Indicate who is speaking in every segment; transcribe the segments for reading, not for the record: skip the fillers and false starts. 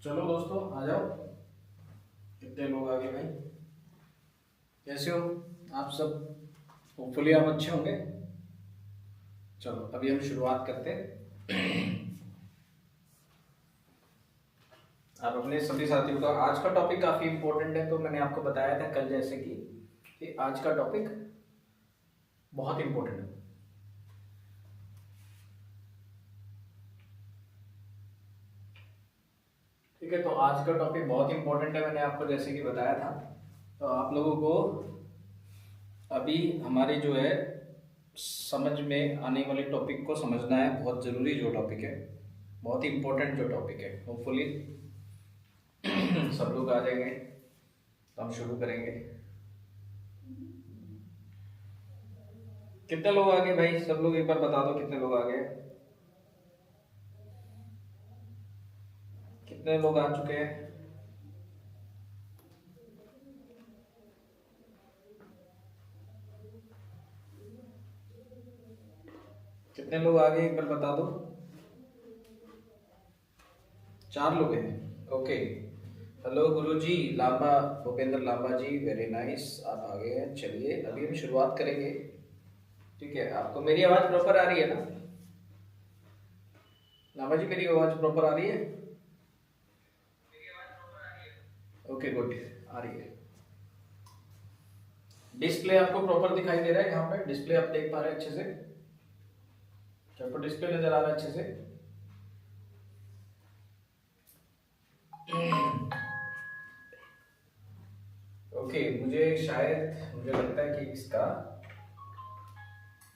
Speaker 1: चलो दोस्तों आ जाओ। कितने लोग आ गए भाई? कैसे हो आप सब? होपफुली आप अच्छे होंगे। चलो अभी हम शुरुआत करते हैं। आप अपने सभी साथियों का, आज का टॉपिक काफी इंपॉर्टेंट है। तो मैंने आपको बताया था कल जैसे कि आज का टॉपिक बहुत इंपॉर्टेंट है। ठीक है, तो आज का टॉपिक बहुत इंपॉर्टेंट है, मैंने आपको जैसे कि बताया था। तो आप लोगों को अभी हमारे जो है समझ में आने वाले टॉपिक को समझना है। बहुत ज़रूरी जो टॉपिक है, बहुत इंपॉर्टेंट जो टॉपिक है। होपफुली सब लोग आ जाएंगे तो हम शुरू करेंगे। कितने लोग आ गए भाई? सब लोग एक बार बता दो कितने लोग आ गए, कितने लोग आ चुके हैं। कितने लोग आ गए एक बार बता दो। 4 लोग हैं, ओके। हेलो गुरुजी लांबा, भूपेंद्र लांबा जी, वेरी नाइस, आप आ गए हैं। चलिए अभी हम शुरुआत करेंगे। ठीक है, आपको मेरी आवाज प्रॉपर आ रही है ना? लांबा जी मेरी आवाज प्रॉपर आ रही है? ओके गुड, आ रही है। डिस्प्ले आपको प्रॉपर दिखाई दे रहा है? यहाँ पे डिस्प्ले आप देख पा रहे हैं अच्छे से? क्या आपको डिस्प्ले नजर आ रहा है अच्छे से? ओके, मुझे लगता है कि इसका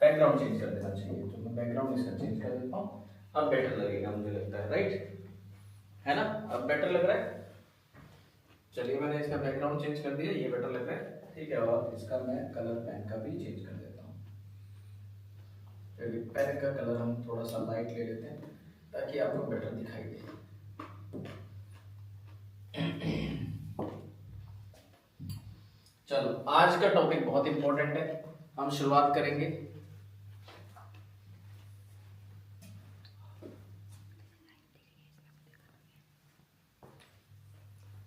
Speaker 1: बैकग्राउंड चेंज कर देना चाहिए। तो मैं बैकग्राउंड इसका चेंज कर देता हूँ। अब बेटर लगेगा मुझे लगता है, राइट है ना? अब बेटर लग रहा है। चलिए मैंने इसका बैकग्राउंड चेंज कर दिया, ये बेटर लग रहा है। ठीक है, और इसका मैं कलर पेन का भी चेंज कर देता हूँ। पेन का कलर हम थोड़ा सा लाइट ले लेते हैं ताकि आपको बेटर दिखाई दे। चलो आज का टॉपिक बहुत इंपॉर्टेंट है, हम शुरुआत करेंगे।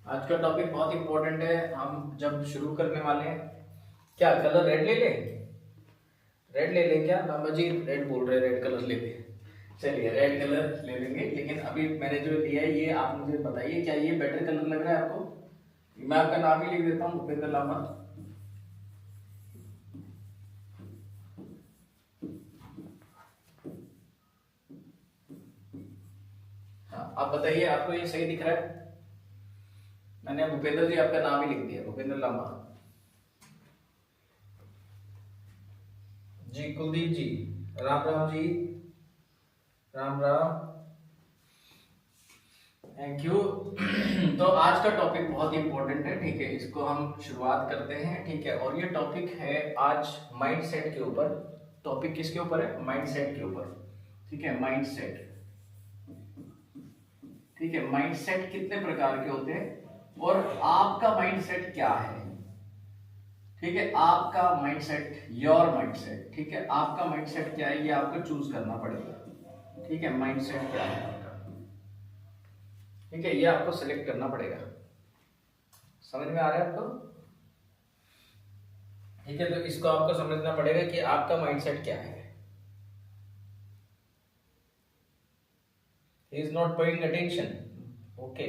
Speaker 1: आज का टॉपिक बहुत इंपॉर्टेंट है, हम जब शुरू करने वाले हैं। क्या कलर रेड ले ले? रेड ले ले क्या लांबा जी? रेड बोल रहे, रेड कलर ले ले। चलिए रेड कलर ले लेंगे, लेकिन अभी मैंने जो लिया है ये आप मुझे बताइए, क्या ये बेटर कलर लग रहा है आपको? मैं आपका नाम ही लिख देता हूँ, भूपेंद्र लांबा। हाँ, आप बताइए आपको ये सही दिख रहा है? मैंने भूपेंद्र जी आपका नाम ही लिख दिया, भूपेंद्र लांबा जी। कुलदीप जी, राम राम जी, राम राम, थैंक यू। तो आज का टॉपिक बहुत इंपॉर्टेंट है, ठीक है, इसको हम शुरुआत करते हैं। ठीक है, और ये टॉपिक है आज माइंडसेट के ऊपर। टॉपिक किसके ऊपर है? माइंडसेट के ऊपर। ठीक है, माइंडसेट। ठीक है, माइंडसेट कितने प्रकार के होते हैं और आपका माइंडसेट क्या है? ठीक है, आपका माइंडसेट, योर माइंडसेट। ठीक है, आपका माइंडसेट क्या है ये आपको चूज करना पड़ेगा। ठीक है, माइंडसेट क्या है आपका? ठीक है, ये आपको सिलेक्ट करना पड़ेगा। समझ में आ रहा है आपको? ठीक है, तो इसको आपको समझना पड़ेगा कि आपका माइंडसेट क्या है। He is not paying attention. Okay,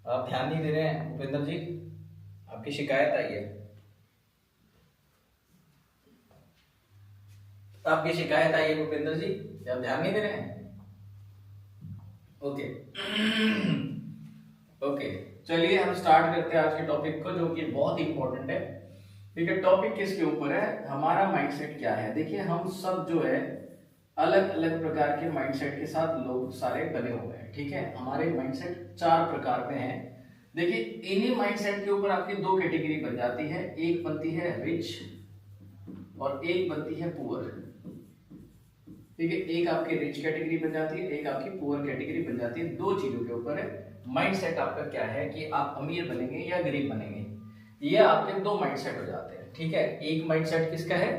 Speaker 1: आप ध्यान नहीं दे रहे हैं भूपेंद्र जी, आपकी शिकायत आई है। आपकी शिकायत आई है भूपेंद्र जी, आप ध्यान नहीं दे रहे हैं। ओके ओके, चलिए हम स्टार्ट करते हैं आज के टॉपिक को, जो कि बहुत इंपॉर्टेंट है। ठीक है, टॉपिक किसके ऊपर है? हमारा माइंडसेट क्या है। देखिए हम सब जो है अलग अलग प्रकार के माइंडसेट के साथ लोग सारे बने हुए हैं। ठीक है, हमारे माइंडसेट 4 प्रकार में हैं। देखिए इन्हीं माइंडसेट के ऊपर आपकी 2 कैटेगरी बन जाती है, एक बनती है रिच और एक बनती है पुअर। ठीक है, एक आपकी रिच कैटेगरी बन जाती है, एक आपकी पुअर कैटेगरी बन जाती है। 2 चीजों के ऊपर है माइंडसेट आपका क्या है, कि आप अमीर बनेंगे या गरीब बनेंगे। ये आपके 2 माइंडसेट हो जाते हैं। ठीक है, एक माइंडसेट किसका है?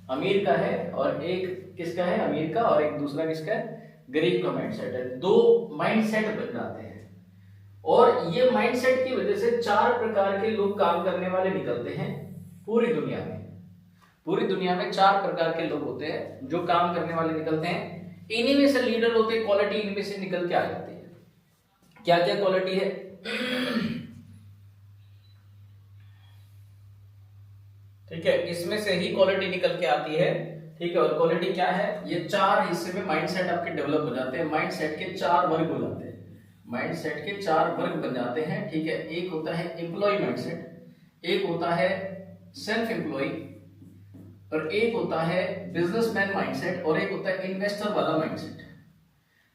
Speaker 1: अमीर का है, और एक किसका है? अमीर का, और एक दूसरा किसका है? गरीब का माइंडसेट है। 2 माइंडसेट बन जाते हैं। और ये माइंडसेट की वजह से 4 प्रकार के लोग काम करने वाले निकलते हैं पूरी दुनिया में। पूरी दुनिया में 4 प्रकार के लोग होते हैं जो काम करने वाले निकलते हैं। इन्हीं में से लीडर होते हैं, क्वालिटी इनमें से निकल के आ जाती है। क्या क्या क्वालिटी है? ठीक है, इसमें से ही क्वालिटी निकल के आती है। ठीक है, और क्वालिटी क्या है? ये 4 हिस्से में माइंडसेट आपके डेवलप हो जाते हैं। माइंडसेट के 4 वर्ग हो जाते हैं। माइंडसेट के 4 वर्ग बन जाते हैं। ठीक है, एक होता है एम्प्लॉय माइंडसेट, एक होता है सेल्फ एम्प्लॉय, और एक होता है बिजनेसमैन माइंडसेट, और एक होता है इन्वेस्टर वाला माइंडसेट।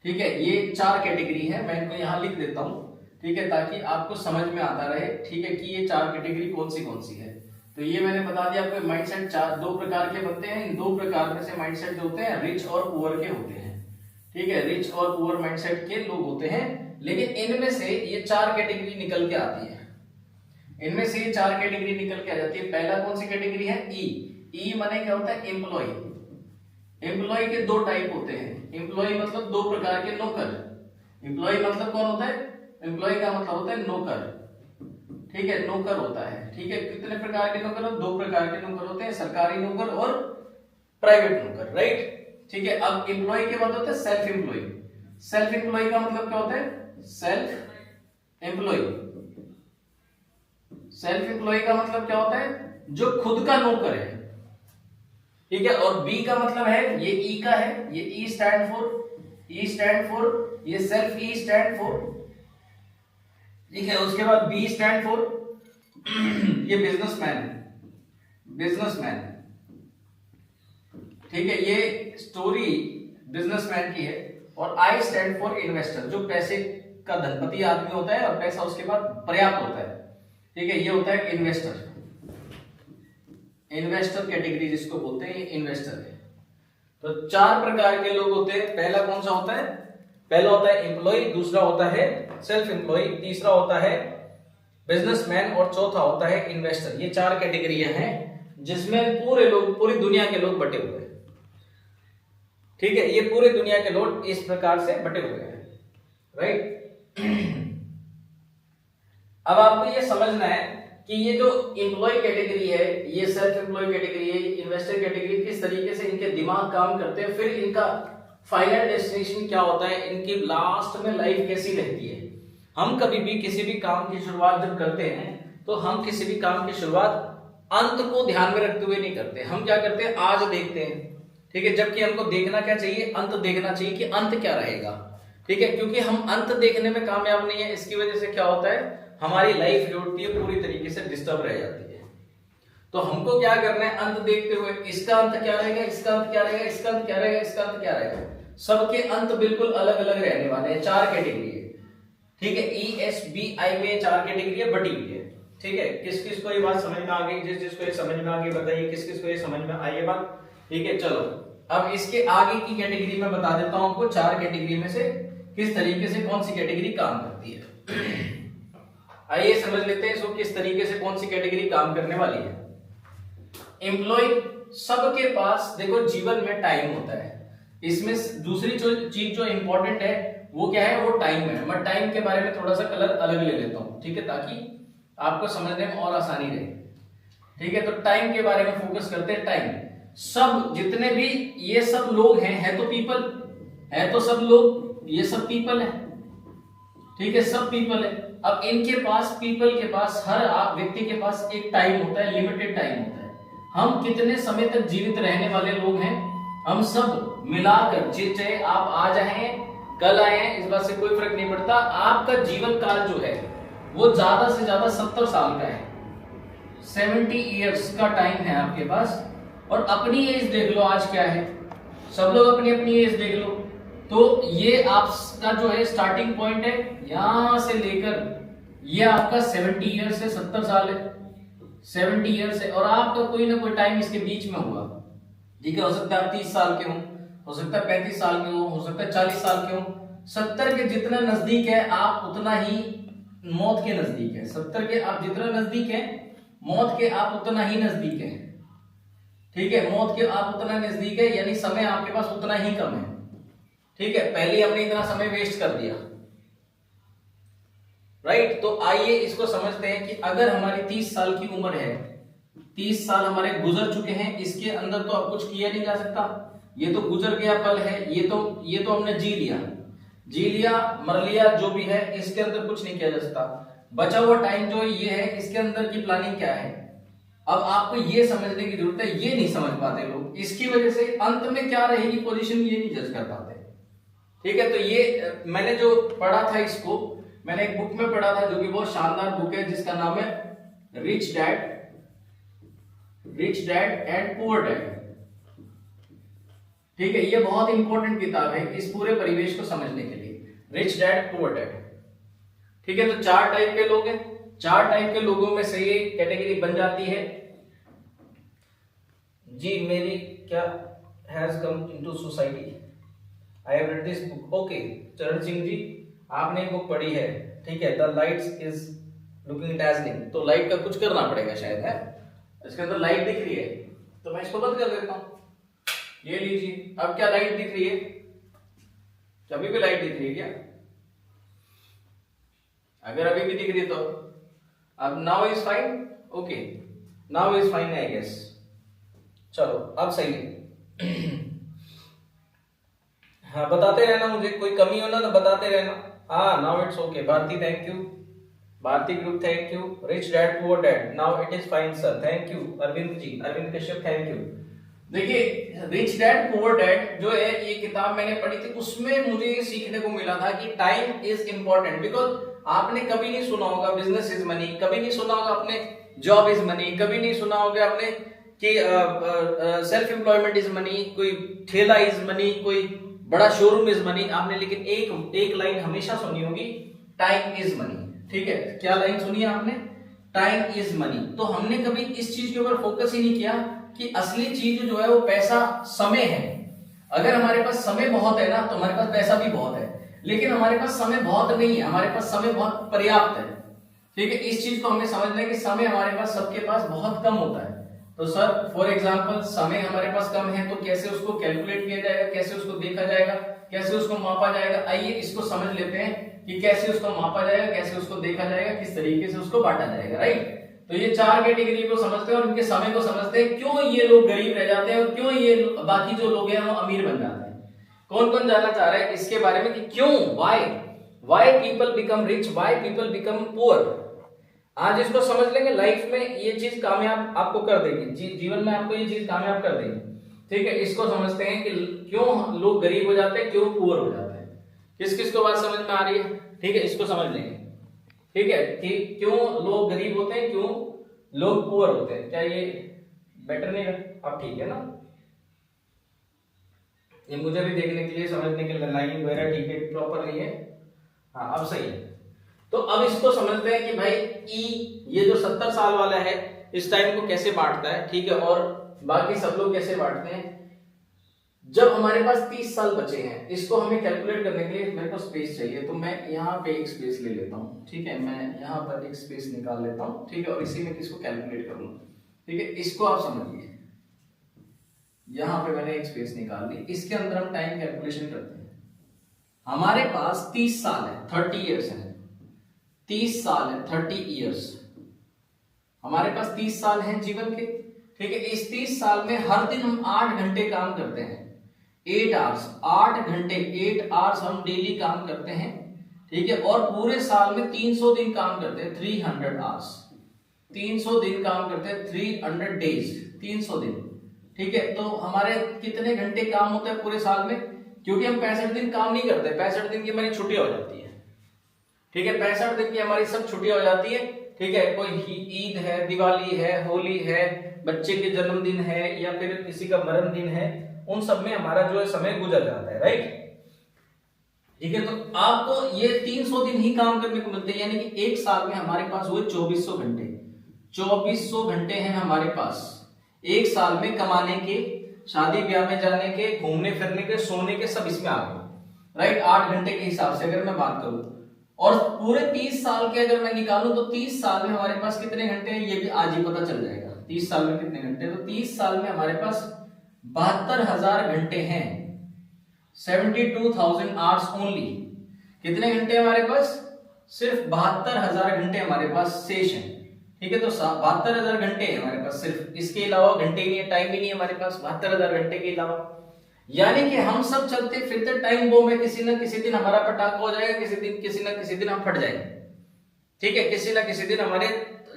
Speaker 1: ठीक है, ये 4 कैटेगरी है। मैं इनको यहाँ लिख देता हूँ, ठीक है, ताकि आपको समझ में आता रहे। ठीक है, कि ये 4 कैटेगरी कौन सी है। तो ये मैंने बता दिया आपको। माइंडसेट 2 प्रकार के बनते हैं। इन 2 प्रकार में से माइंडसेट जो होते हैं रिच और पुअर के होते हैं। ठीक है, रिच और पुअर माइंडसेट के लोग होते हैं। लेकिन इनमें से ये 4 कैटेगरी निकल के आती है। इनमें से ये 4 कैटेगरी निकल के आ जाती है। पहला कौन सी कैटेगरी है? ई माने क्या होता है? एम्प्लॉय। एम्प्लॉय के 2 टाइप होते हैं। एम्प्लॉय मतलब 2 प्रकार के नौकर। एम्प्लॉय मतलब कौन होता है? एम्प्लॉय का मतलब होता है नौकर। ठीक है, नौकर होता है। ठीक है, कितने प्रकार के नौकर? 2 प्रकार के नौकर होते हैं, सरकारी नौकर और प्राइवेट नौकर, राइट। ठीक है, अब एम्प्लॉय के बाद होता है सेल्फ एम्प्लॉय। सेल्फ एम्प्लॉय का मतलब क्या होता है? Self employ. सेल्फ एम्प्लॉय का मतलब क्या होता है? जो खुद का नौकर है। ठीक है, और बी का मतलब है, ये ई का है, ये ई स्टैंड फॉर, ये सेल्फ ई स्टैंड फॉर। ठीक है, उसके बाद बी स्टैंड फॉर ये बिजनेसमैन। ठीक है, ये स्टोरी बिजनेसमैन की है। और आई स्टैंड फॉर इन्वेस्टर, जो पैसे का धनपति आदमी होता है और पैसा उसके बाद पर्याप्त होता है। ठीक है, ये होता है इन्वेस्टर। इन्वेस्टर कैटेगरी जिसको बोलते हैं, ये इन्वेस्टर है। तो 4 प्रकार के लोग होते हैं। पहला कौन सा होता है? पहला होता है एम्प्लॉय, दूसरा होता है सेल्फ एम्प्लॉय, तीसरा होता है बिजनेसमैन, और चौथा होता है इन्वेस्टर। ये 4 कैटेगरियां हैं जिसमें पूरे लोग, पूरी दुनिया के लोग बटे हुए हैं। ठीक है, ये पूरे दुनिया के लोग इस प्रकार से बटे हुए हैं, राइट। अब आपको ये समझना है कि ये जो एम्प्लॉय कैटेगरी है, ये सेल्फ एम्प्लॉय कैटेगरी है, इन्वेस्टर कैटेगरी, किस तरीके से इनके दिमाग काम करते हैं, फिर इनका फाइनल डेस्टिनेशन क्या होता है, इनकी लास्ट में लाइफ कैसी रहती है। हम कभी भी किसी भी काम की शुरुआत जब करते हैं तो हम किसी भी काम की शुरुआत अंत को ध्यान में रखते हुए नहीं करते। हम क्या करते हैं? आज देखते हैं। ठीक है, जबकि हमको देखना क्या चाहिए? अंत देखना चाहिए कि अंत क्या रहेगा। ठीक है, क्योंकि हम अंत देखने में कामयाब नहीं है, इसकी वजह से क्या होता है, हमारी लाइफ जो होती है पूरी तरीके से डिस्टर्ब रह जाती है। तो हमको क्या करना है? अंत देखते हुए, इसका अंत क्या रहेगा, इसका अंत क्या रहेगा, इसका अंत क्या रहेगा, इसका अंत क्या रहेगा। सबके अंत बिल्कुल अलग अलग रहने वाले हैं। 4 कैटेगरी है। ठीक है, ESBI में 4 कैटेगरी बटी हुई है। ठीक है, किस किस को ये बात समझ में आ गई? जिस जिसको ये समझ में आ गई बताइए किस किस को ये समझ में आई है बात। ठीक है, चलो अब इसके आगे की कैटेगरी में बता देता हूं आपको। 4 कैटेगरी में से किस तरीके से कौन सी कैटेगरी काम करती है। आइए समझ लेते हैं इसको, किस तरीके से कौन सी कैटेगरी काम करने वाली है। एम्प्लॉय, सबके पास देखो जीवन में टाइम होता है। इसमें दूसरी चीज जो इंपॉर्टेंट है वो क्या है? वो टाइम है। मैं टाइम के बारे में थोड़ा सा कलर अलग ले लेता हूं, ठीक है, ताकि आपको समझने में और आसानी रहे। ठीक है, तो टाइम के बारे में फोकस करते हैं। टाइम, सब जितने भी ये सब लोग हैं, है तो पीपल, है तो सब लोग, ये सब पीपल है। ठीक है, सब पीपल है। अब इनके पास, पीपल के पास, हर व्यक्ति के पास एक टाइम होता है, लिमिटेड टाइम होता है। हम कितने समय तक जीवित रहने वाले लोग हैं, हम सब मिलाकर, चाहे आप आज आए कल आए हैं, इस बात से कोई फर्क नहीं पड़ता। आपका जीवन काल जो है वो ज्यादा से ज्यादा 70 साल का है। 70 इयर्स का टाइम है आपके पास। और अपनी एज देख लो आज क्या है, सब लोग अपनी अपनी एज देख लो। तो ये आपका जो है स्टार्टिंग पॉइंट है, यहां से लेकर ये आपका 70 ईयर्स है, 70 साल है, 70 ईयर्स है। और आपका कोई ना कोई टाइम इसके बीच में होगा। ठीक है, हो सकता है आप 30 साल के हो सकता है 35 साल के हो सकता है 40 साल के हो। 70 के जितना नजदीक है आप उतना ही मौत के नजदीक है। 70 के आप जितना नजदीक है मौत के आप उतना ही नजदीक है। ठीक है, मौत के आप उतना नजदीक है, यानी समय आपके पास उतना ही कम है। ठीक है, पहले हमने इतना समय वेस्ट कर दिया। राइट। तो आइए इसको समझते हैं कि अगर हमारी 30 साल की उम्र है, 30 साल हमारे गुजर चुके हैं, इसके अंदर तो अब कुछ किया नहीं जा सकता, ये तो गुजर गया पल है, ये तो हमने जी लिया मर लिया जो भी है, इसके अंदर कुछ नहीं किया जा सकता। बचा हुआ टाइम जो ये है, इसके अंदर की प्लानिंग क्या है, अब आपको ये समझने की जरूरत है, ये नहीं समझ पाते लोग, इसकी वजह से अंत में क्या रहेगी पोजीशन ये नहीं जज कर पाते। ठीक है, तो ये मैंने जो पढ़ा था, इसको मैंने एक बुक में पढ़ा था जो कि बहुत शानदार बुक है, जिसका नाम है rich dad and poor dad. ठीक है, ये बहुत इंपॉर्टेंट किताब है इस पूरे परिवेश को समझने के लिए, रिच डैड पुअर डैड। ठीक है, तो 4 टाइप के लोग हैं, 4 टाइप के लोगों में से ये कैटेगरी बन जाती है। जी मेरी क्या has come into society, I have read this book. Okay चरण सिंह जी, आपने बुक पढ़ी है, ठीक है, द लाइट्स इज लुकिंग डैज़लिंग, तो लाइट का कुछ करना पड़ेगा शायद, है इसके अंदर लाइट दिख रही है, तो मैं इसको बंद कर देता हूं। ये लीजिए, अब क्या लाइट दिख रही है, अभी भी लाइट दिख रही है क्या, अगर अभी भी दिख रही है तो अब now is fine, okay now is fine I guess, चलो अब सही है। हाँ बताते रहना, मुझे कोई कमी हो ना तो बताते रहना। हाँ now it's okay, Bharti thank you, Bharti Group thank you, rich dad poor dad now it is fine sir, thank you Arvind ji, Arvind Kashyap thank you. देखिए रिच डैड पुअर डैड जो है, ये किताब मैंने पढ़ी थी, उसमें मुझे ये सीखने को मिला था कि टाइम इज इंपॉर्टेंट, बिकॉज आपने कभी नहीं सुना होगा बिजनेस इज मनी, कभी नहीं सुना होगा आपने जॉब इज मनी, कभी नहीं सुना होगा आपने कि सेल्फ एम्प्लॉयमेंट इज मनी, कोई ठेला इज मनी, कोई बड़ा शोरूम इज मनी, आपने लेकिन एक लाइन हमेशा सुनी होगी, टाइम इज मनी। ठीक है, क्या लाइन सुनी है आपने, टाइम इज मनी। तो हमने कभी इस चीज के ऊपर फोकस ही नहीं किया कि असली चीज जो है वो पैसा समय है। अगर हमारे पास समय बहुत है ना, तो हमारे पास पैसा भी बहुत है, लेकिन हमारे पास समय बहुत नहीं है, हमारे पास समय बहुत पर्याप्त है। ठीक है, इस चीज को हमें समझना है कि समय हमारे पास सबके पास बहुत कम होता है। तो सर फॉर एग्जांपल समय हमारे पास कम है, तो कैसे उसको कैलकुलेट किया जाएगा, कैसे उसको देखा जाएगा, कैसे उसको मापा जाएगा, आइए इसको समझ लेते हैं कि कैसे उसको मापा जाएगा, कैसे उसको देखा जाएगा, किस तरीके से उसको बांटा जाएगा। राइट, तो ये 4 कैटेगरी को समझते हैं और उनके समय को समझते हैं, क्यों ये लोग गरीब रह जाते हैं और क्यों ये बाकी जो लोग हैं वो अमीर बन जाते हैं। कौन कौन जानना चाह रहा है इसके बारे में कि क्यों, why people become rich, why people become poor. आज इसको समझ लेंगे, लाइफ में ये चीज कामयाब आपको कर देगी, जीवन में आपको ये चीज कामयाब कर देगी। ठीक है, इसको समझते हैं कि क्यों लोग गरीब हो जाते हैं, क्यों पुअर हो जाते हैं। किस किस को बात समझ में आ रही है, ठीक है, इसको समझ लेंगे। ठीक है, कि क्यों लोग गरीब होते हैं, क्यों लोग पुअर होते हैं। क्या ये बेटर नहीं है, अब ठीक है ना, ये मुझे भी देखने के लिए समझने के लिए लाइन वगैरह ठीक है, प्रॉपर नहीं है, हाँ अब सही है। तो अब इसको समझते हैं कि भाई ये जो 70 साल वाला है इस टाइम को कैसे बांटता है, ठीक है, और बाकी सब लोग कैसे बांटते हैं। जब हमारे पास 30 साल बचे हैं, इसको हमें कैलकुलेट करने के लिए मेरे को स्पेस चाहिए, तो मैं यहाँ पे एक स्पेस ले लेता हूँ। ठीक है, मैं यहाँ पर एक स्पेस निकाल लेता हूँ, ठीक है, और इसी में किसको कैलकुलेट करूंगा। ठीक है, इसको आप समझिए, यहाँ पे मैंने एक स्पेस निकाल ली, इसके अंदर हम टाइम कैलकुलेशन करते हैं। हमारे पास 30 साल है, 30 ईयर्स है, 30 साल है, 30 ईयर्स हमारे पास 30 साल हैं जीवन के। ठीक है, इस 30 साल में हर दिन हम 8 घंटे काम करते हैं, 8 आवर्स, 8 घंटे, 8 आवर्स हम डेली काम करते हैं। ठीक है, और पूरे साल में 300 दिन काम करते हैं, 300 आवर्स, 300 दिन काम करते हैं, 300 डेज, 300 दिन। ठीक है, तो हमारे कितने घंटे काम होते हैं पूरे साल में, क्योंकि हम 65 दिन काम नहीं करते, 65 दिन की हमारी छुट्टी हो जाती है। ठीक है, 65 दिन की हमारी सब छुट्टियां हो जाती है। ठीक है, कोई ईद है, दिवाली है, होली है, बच्चे के जन्मदिन है, या फिर किसी का मरण दिन है, उन सब में हमारा जो है समय गुजर जाता है। राइट, ठीक है, तो आपको ये 300 दिन ही काम करने को मिलते हैं, यानी कि एक साल में हमारे पास हुए 2400 घंटे, 2400 घंटे हैं हमारे पास एक साल में कमाने के, शादी ब्याह में जाने के, घूमने फिरने के, सोने के, सब इसमें आ गए। राइट, 8 घंटे के हिसाब से अगर मैं बात करूं, और पूरे 30 साल के अगर मैं निकालूं तो 30 साल में हमारे पास कितने घंटे हैं ये भी आज ही पता चल जाएगा। 30 साल में कितने घंटे, तो 30 साल में हमारे पास 72,000 घंटे हैं, 72,000 आवर्स ओनली। कितने घंटे हमारे पास, सिर्फ 72,000 घंटे हमारे पास शेष है। ठीक है, तो 72,000 घंटे है हमारे पास, सिर्फ इसके अलावा घंटे नहीं है, टाइम भी नहीं है हमारे पास 72,000 घंटे के अलावा। यानी कि हम सब चलते फिरते टाइम बम में किसी न किसी दिन हमारा पटाखा हो जाएगा, किसी न किसी दिन हम फट जाएंगे। ठीक है, किसी न किसी दिन हमारे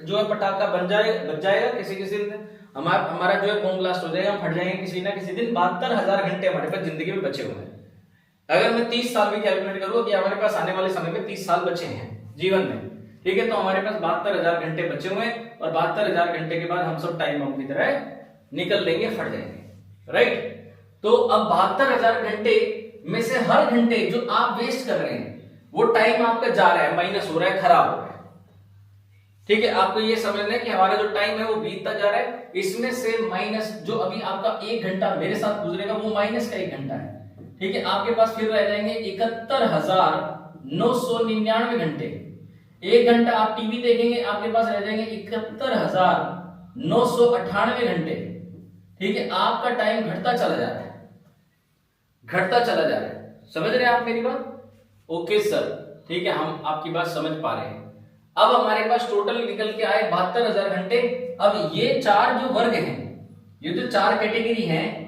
Speaker 1: जो है पटाखा बच जाएगा, किसी दिन हमारा जो है बम ब्लास्ट हो जाएगा, हम फट जाएंगे किसी ना किसी दिन। 72,000 घंटे हमारे पास जिंदगी में बचे हुए हैं। अगर मैं 30 साल भी कैलकुलेट करूँ कि हमारे पास आने वाले समय में 30 साल बचे हैं जीवन में, ठीक है, तो हमारे पास 72,000 घंटे बचे हुए हैं, और 72,000 घंटे के बाद हम सब टाइम बम की तरह निकल लेंगे, फट जाएंगे। राइट, तो अब 72,000 घंटे में से हर घंटे जो आप वेस्ट कर रहे हैं वो टाइम आपका जा रहा है, माइनस हो रहा है, खराब हो रहा है। ठीक है, आपको ये समझना है कि हमारा जो टाइम है वो बीतता जा रहा है, इसमें से माइनस जो अभी आपका 1 घंटा मेरे साथ गुजरेगा वो माइनस का 1 घंटा है। ठीक है, आपके पास फिर रह जाएंगे 71,999 घंटे। 1 घंटा आप टीवी देखेंगे, आपके पास रह जाएंगे 71,998 घंटे। ठीक है, आपका टाइम घटता चला जा रहा है, घटता चला जा रहा है। समझ रहे हैं आप मेरी बात? ओके सर, ठीक है, हम आपकी बात समझ पा रहे हैं। अब हमारे पास टोटल निकल के आए 72,000 घंटे। अब ये 4 जो वर्ग हैं, ये जो 4 कैटेगरी हैं,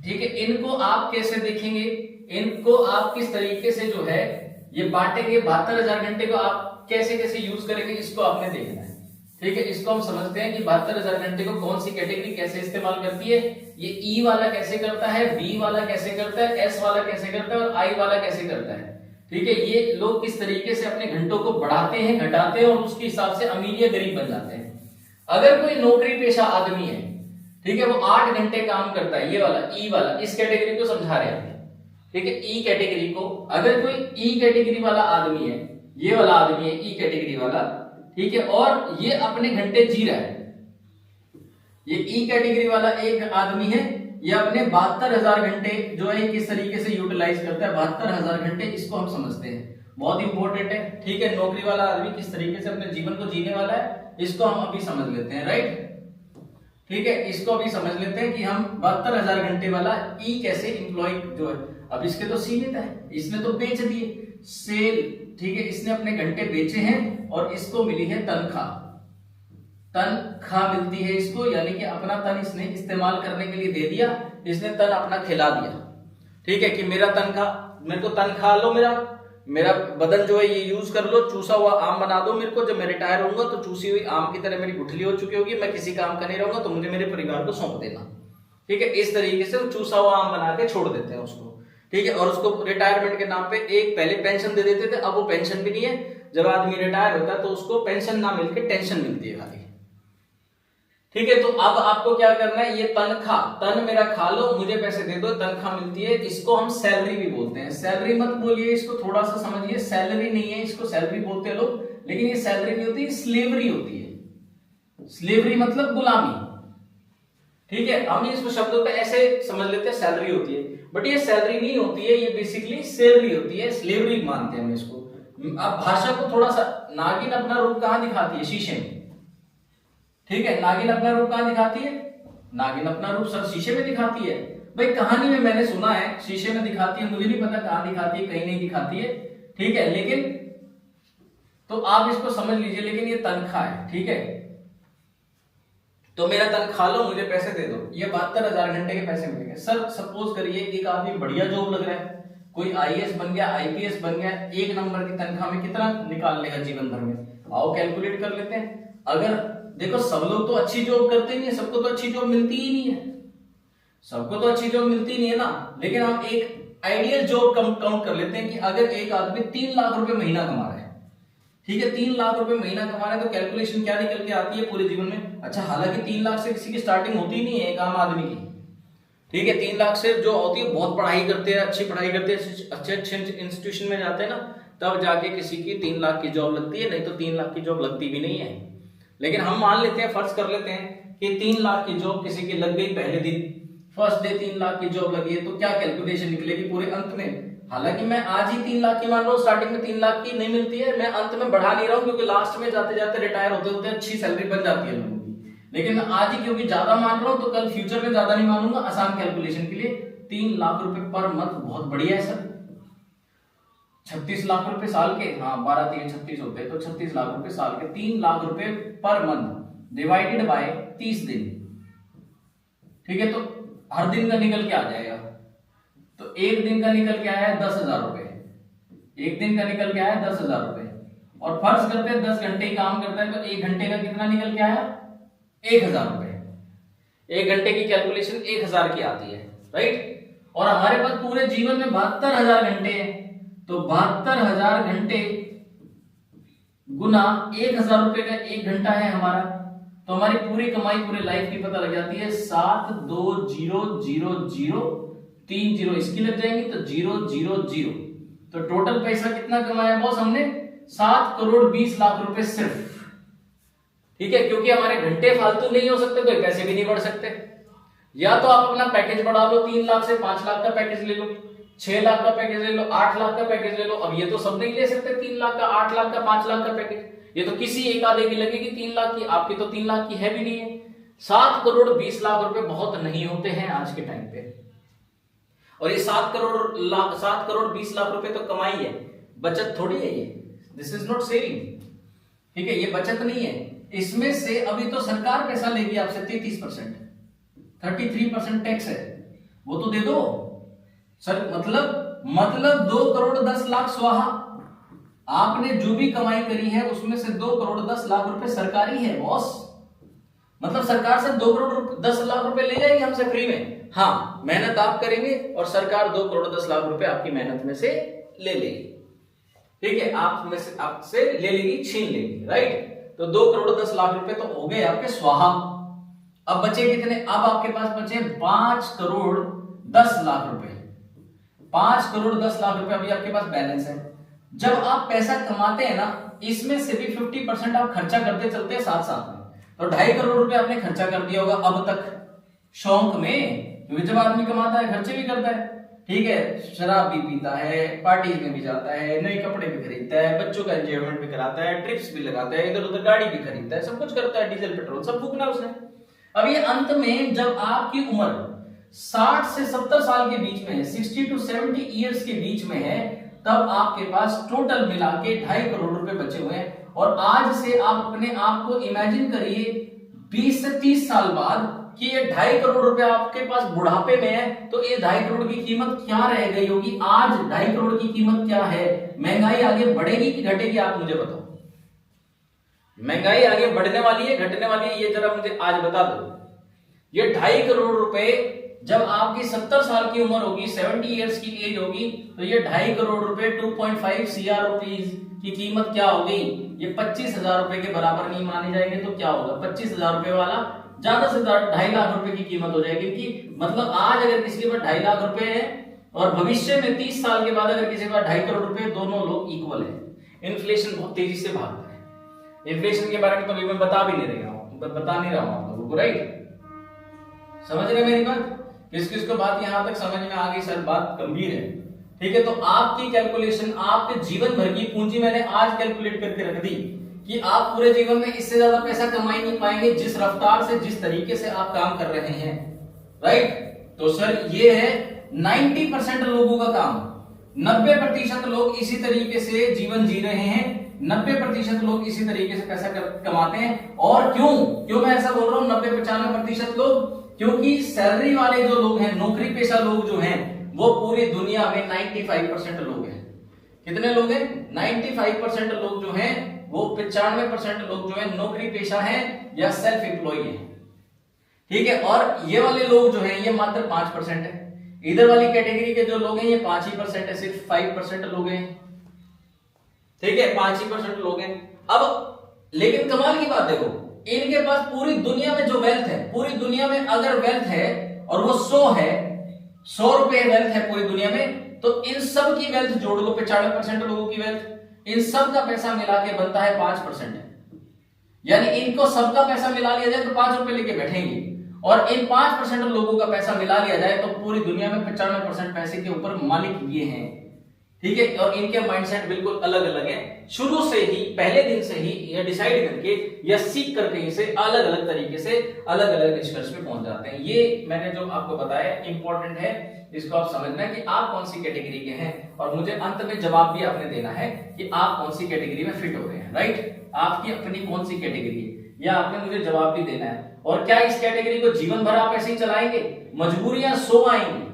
Speaker 1: ठीक है, इनको आप कैसे देखेंगे, इनको आप किस तरीके से जो है ये बांटेंगे, 72,000 घंटे को आप कैसे कैसे यूज करेंगे, इसको आपने देखना है। ठीक है, इसको हम समझते हैं कि 72,000 घंटे को कौन सी कैटेगरी कैसे इस्तेमाल करती है। ये ई वाला कैसे करता है, बी वाला कैसे करता है, एस वाला कैसे करता है, और आई वाला कैसे करता है। ठीक है, ये लोग किस तरीके से अपने घंटों को बढ़ाते हैं, घटाते हैं, और उसके हिसाब से अमीर या गरीब बन जाते हैं। अगर कोई नौकरी पेशा आदमी है, ठीक है, वो 8 घंटे काम करता है, ये वाला ई वाला, इस कैटेगरी को समझा रहे हैं। ठीक है, ई कैटेगरी को, अगर कोई ई कैटेगरी वाला आदमी है, ये वाला आदमी है ई कैटेगरी वाला, ठीक है, और ये अपने घंटे जी रहा है, ये ई कैटेगरी वाला एक आदमी है, ये अपने 72,000 घंटे जो है किस तरीके से यूटिलाइज करता है, 72,000 घंटे, इसको हम समझते हैं, बहुत इंपॉर्टेंट है। ठीक है, नौकरी वाला आदमी किस तरीके से अपने जीवन को जीने वाला है, इसको हम अभी समझ लेते हैं। राइट, ठीक है, इसको अभी समझ लेते हैं कि हम 72,000 घंटे वाला ई कैसे इंप्लॉय जो है, अब इसके तो सीमित है, इसने तो बेच दिए, सेल, ठीक है, इसने अपने घंटे बेचे हैं और इसको मिली है तनख्वाह, तनख्वाह मिलती है इसको, यानी कि अपना तन इसने इस्तेमाल करने के लिए दे दिया, इसने तन अपना खिला दिया। ठीक है, कि मेरा तनख्वाह, मेरे को तनख्वाह लो, मेरा बदन जो है ये यूज कर लो, चूसा हुआ आम बना दो मेरे को, जब मैं रिटायर होऊंगा तो चूसी हुई आम की तरह मेरी गुठली हो चुकी होगी, मैं किसी काम का नहीं रहूंगा, तो मुझे मेरे परिवार को सौंप देना। ठीक है, इस तरीके से चूसा हुआ आम बना के छोड़ देते हैं उसको। ठीक है, और उसको रिटायरमेंट के नाम पे एक पहले पेंशन दे देते थे, अब वो पेंशन भी नहीं है, जब आदमी रिटायर होता है तो उसको पेंशन ना मिलकर टेंशन मिलती है खाली। ठीक है, तो अब आपको क्या करना है, ये तनख्वाह, तन मेरा खा लो, मुझे पैसे दे दो, तनख्वाह मिलती है, इसको हम सैलरी भी बोलते हैं। सैलरी मत बोलिए, इसको थोड़ा सा समझिए, सैलरी नहीं है, इसको सैलरी बोलते हैं लोग, लेकिन ये सैलरी नहीं होती, स्लेवरी होती है। स्लेवरी मतलब गुलामी। ठीक है, हम इसको शब्दों पे ऐसे समझ लेते हैं, सैलरी होती है, बट ये सैलरी नहीं होती है, ये बेसिकली सैलरी होती है, स्लेवरी मानते हैं हम इसको। अब भाषा को थोड़ा सा, नागिन अपना रूप कहां दिखाती है, शीशे में। ठीक है, नागिन अपना रूप कहां दिखाती है, नागिन अपना रूप सर शीशे में दिखाती है। भाई कहानी में मैंने सुना है शीशे में दिखाती है, मुझे नहीं पता कहां दिखाती है, कहीं नहीं दिखाती है। ठीक है, लेकिन तो आप इसको समझ लीजिए, लेकिन ये तनख्वाह है। ठीक है, तो मेरा तनख्वाह लो, मुझे पैसे दे दो, ये 72,000 घंटे के पैसे मिलेंगे। सर सपोज करिए एक आदमी बढ़िया जॉब लग रहा है, कोई आईएएस बन गया, आईपीएस बन गया, 1 नंबर की तनख्वाह में कितना निकाल लेगा जीवन भर में, आओ कैलकुलेट कर लेते हैं। अगर देखो सब लोग तो अच्छी जॉब करते नहीं है, सबको तो अच्छी जॉब मिलती ही नहीं है, सबको तो अच्छी जॉब मिलती नहीं है ना, लेकिन हम एक आइडियल जॉब काउंट कर लेते हैं कि अगर एक आदमी 3 लाख रुपए महीना कमा रहा है, ठीक है, 3 लाख रुपए महीना कमा रहा है, तो कैलकुलेशन क्या निकल के आती है पूरे जीवन में। अच्छा, हालांकि 3 लाख से किसी की स्टार्टिंग होती ही नहीं है एक आम आदमी की। ठीक है, 3 लाख से जो होती है, बहुत पढ़ाई करते हैं, अच्छी पढ़ाई करते हैं, अच्छे इंस्टीट्यूशन में जाते हैं ना, तब जाके किसी की 3 लाख की जॉब लगती है, नहीं तो 3 लाख की जॉब लगती भी नहीं है। लेकिन हम मान लेते हैं, फर्ज कर लेते हैं कि 3 लाख की जॉब किसी की लग गई पहले दिन, फर्स्ट डे 3 लाख की जॉब लगी है, तो क्या कैलकुलेशन निकलेगी पूरे अंत में। हालांकि मैं आज ही 3 लाख की मान रहा हूँ, स्टार्टिंग में 3 लाख की नहीं मिलती है, मैं अंत में बढ़ा नहीं रहा हूँ, क्योंकि लास्ट में जाते जाते रिटायर होते होते अच्छी सैलरी बन जाती है लोगों की। लेकिन मैं आज ही क्योंकि ज्यादा मान रहा हूँ, तो कल फ्यूचर में ज्यादा नहीं मानूंगा, आसान कैलकुलेशन के लिए 3 लाख रुपए पर मंथ बहुत बढ़िया है सर। 36 लाख रुपए साल के, हाँ 12 3 36 होते हैं, तो 36 लाख रुपए साल के, 3 लाख रुपए पर मंथ डिवाइडेड बाय 30 दिन। ठीक है, तो हर दिन का निकल के आ जाएगा। तो एक दिन का निकल के आया है 10,000 रुपए, एक दिन का निकल के आया 10,000 रुपए। और फर्ज करते हैं 10 घंटे काम करता है, तो एक घंटे का कितना निकल के आया? 1,000 रुपए। एक घंटे की कैलकुलेशन 1,000 की आती है, राइट। और हमारे पास पूरे जीवन में 72,000 घंटे हैं, तो 72,000 घंटे गुना 1,000 रुपए का एक घंटा है हमारा, तो हमारी पूरी कमाई पूरे लाइफ की पता लग जाती है। 7 2 0 0 0 3 0 इसकी लग जाएंगी, तो 0 0 0। तो टोटल पैसा कितना कमाया बॉस हमने? 7 करोड़ 20 लाख रुपए सिर्फ। ठीक है, क्योंकि हमारे घंटे फालतू नहीं हो सकते, तो पैसे भी नहीं बढ़ सकते। या तो आप अपना पैकेज बढ़ा लो, 3 लाख से 5 लाख का पैकेज ले लो, 6 लाख का पैकेज ले लो, 8 लाख का पैकेज ले लो। अब ये तो सब नहीं ले सकते 3 लाख का, 8 लाख का, 5 लाख का पैकेज। ये तो किसी एक आधे की लगेगी 3 लाख की, आपकी तो 3 लाख की है भी नहीं है। 7 करोड़ 20 लाख रुपए बहुत नहीं होते हैं आज के टाइम पे। और ये 7 करोड़ 20 लाख रुपए तो कमाई है, बचत थोड़ी है ये। This is not saving. ठीक है, ये बचत नहीं है। इसमें से अभी तो सरकार पैसा लेगी आपसे 33%, 33% टैक्स है, वो तो दे दो सर। मतलब 2 करोड़ 10 लाख स्वाहा। आपने जो भी कमाई करी है उसमें से 2 करोड़ 10 लाख रुपए सरकारी है बॉस। मतलब सरकार से 2 करोड़ 10 लाख रुपए ले जाएगी हमसे फ्री में। हाँ, मेहनत आप करेंगे और सरकार 2 करोड़ 10 लाख रुपए आपकी मेहनत में से ले लेगी। ठीक है, आपसे ले लेगी, छीन लेगी, राइट। तो 2 करोड़ 10 लाख रुपए तो हो गए आपके स्वाहा। अब बचे कितने? अब आपके पास बचे 5 करोड़ 10 लाख रुपए। 5 करोड़ 10 लाख रुपए अभी आपके पास बैलेंस है। जब आप पैसा कमाते हैं ना, इसमें से भी 50% आप खर्चा करते चलते हैं साथ साथ में। तो 2.5 करोड़ रुपए आपने खर्चा कर दिया होगा अब तक शौक में, क्योंकि जब आदमी कमाता है खर्चे भी करता है। ठीक है, शराब भी पीता है, पार्टीज में भी जाता है, नए कपड़े भी खरीदता है, बच्चों का एंजॉयमेंट भी कराता है, ट्रिप्स भी लगाता है, इधर उधर गाड़ी भी खरीदता है, सब कुछ करता है, डीजल पेट्रोल सब फूकना उसने। अब ये अंत में जब आपकी उम्र 60 से 70 साल के बीच में है, 60 to 70 ईयर्स के बीच में है, तब आपके पास टोटल मिला के 2.5 करोड़ रुपए बचे हुए हैं। और आज से आप अपने आप को इमेजिन करिए 20 से 30 साल बाद कि ये 2.5 करोड़ रुपए आपके पास बुढ़ापे में है, तो ये 2.5 करोड़ की कीमत क्या रह गई होगी। आज 2.5 करोड़ की कीमत क्या है? महंगाई आगे बढ़ेगी कि घटेगी, आप मुझे बताओ। महंगाई आगे बढ़ने वाली है, घटने वाली है, ये जरा मुझे आज बता दो। ये 2.5 करोड़ रुपए जब आपकी 70 साल की उम्र होगी, 70 इयर्स की एज होगी, तो ये 2.5 करोड़ रुपए 2.5 CR रुपीज की कीमत क्या हो गई? ये 25,000 रुपए के बराबर नहीं माने जाएंगे, तो क्या होगा? 25,000 रुपए वाला ज्यादा से ज्यादा 2.5 लाख रुपए की कीमत हो जाएगी कि मतलब आज अगर किसी के पास 2.5 लाख रुपए है और भविष्य में 30 साल के बाद अगर किसी के पास 2.5 करोड़ रुपए, दोनों लोग इक्वल है। इन्फ्लेशन बहुत तेजी से भागता है। इन्फ्लेशन के बारे में तो अभी मैं बता नहीं रहा हूं आप लोगों को, राइट। समझ रहे मेरी बात? किस किस को बात यहां तक समझ में आ गई? सर बात गंभीर है। ठीक है, तो आपकी कैलकुलेशन, आपके जीवन भर की पूंजी मैंने आज कैलकुलेट करके रख दी कि आप पूरे जीवन में इससे ज्यादा पैसा कमा ही नहीं पाएंगे जिस रफ्तार से, जिस तरीके से आप काम कर रहे हैं, राइट। तो सर ये है 90% लोगों का काम। 90% लोग इसी तरीके से जीवन जी रहे हैं, 90% लोग इसी तरीके से पैसा कमाते हैं। और क्यों मैं ऐसा बोल रहा हूं 90-95% लोग? क्योंकि सैलरी वाले जो लोग हैं, नौकरी पेशा लोग जो हैं, वो पूरी दुनिया में 95% लोग हैं। कितने लोग हैं? 95% लोग जो हैं, वो 95% लोग जो है नौकरी पेशा हैं या सेल्फ एम्प्लॉय हैं। ठीक है, और ये वाले लोग जो हैं ये मात्र 5% है। इधर वाली कैटेगरी के जो लोग हैं ये 5% है, सिर्फ 5% लोग हैं। ठीक है, 5% लोग हैं। अब लेकिन कमाल की बात देखो, इनके पास पूरी दुनिया में जो वेल्थ है, पूरी दुनिया में अगर वेल्थ है और वो 100 है, 100 रुपए वेल्थ है पूरी दुनिया में, तो इन सब की वेल्थ जोड़ लो, 95% लोगों की वेल्थ, इन सब का पैसा मिला के बनता है 5%। यानी इनको सबका पैसा मिला लिया जाए तो 5 रुपए लेके बैठेंगे, और इन 5% लोगों का पैसा मिला लिया जाए तो पूरी दुनिया में 95% पैसे के ऊपर मालिक ये हैं। ठीक है, और इनके माइंडसेट बिल्कुल अलग अलग है। शुरू से ही, पहले दिन से ही ये डिसाइड करके या सीख करके इसे अलग अलग तरीके से अलग अलग निष्कर्ष पे पहुंच जाते हैं। ये मैंने जो आपको बताया इंपॉर्टेंट है इसको आप समझना है कि आप कौन सी कैटेगरी के हैं, और मुझे अंत में जवाब भी आपने देना है कि आप कौन सी कैटेगरी में फिट हो रहे हैं, राइट, आपकी अपनी कौन सी कैटेगरी है, या आपने मुझे जवाब भी देना है। और क्या इस कैटेगरी को जीवन भर आप ऐसे ही चलाएंगे? मजबूरियां सो आएंगी,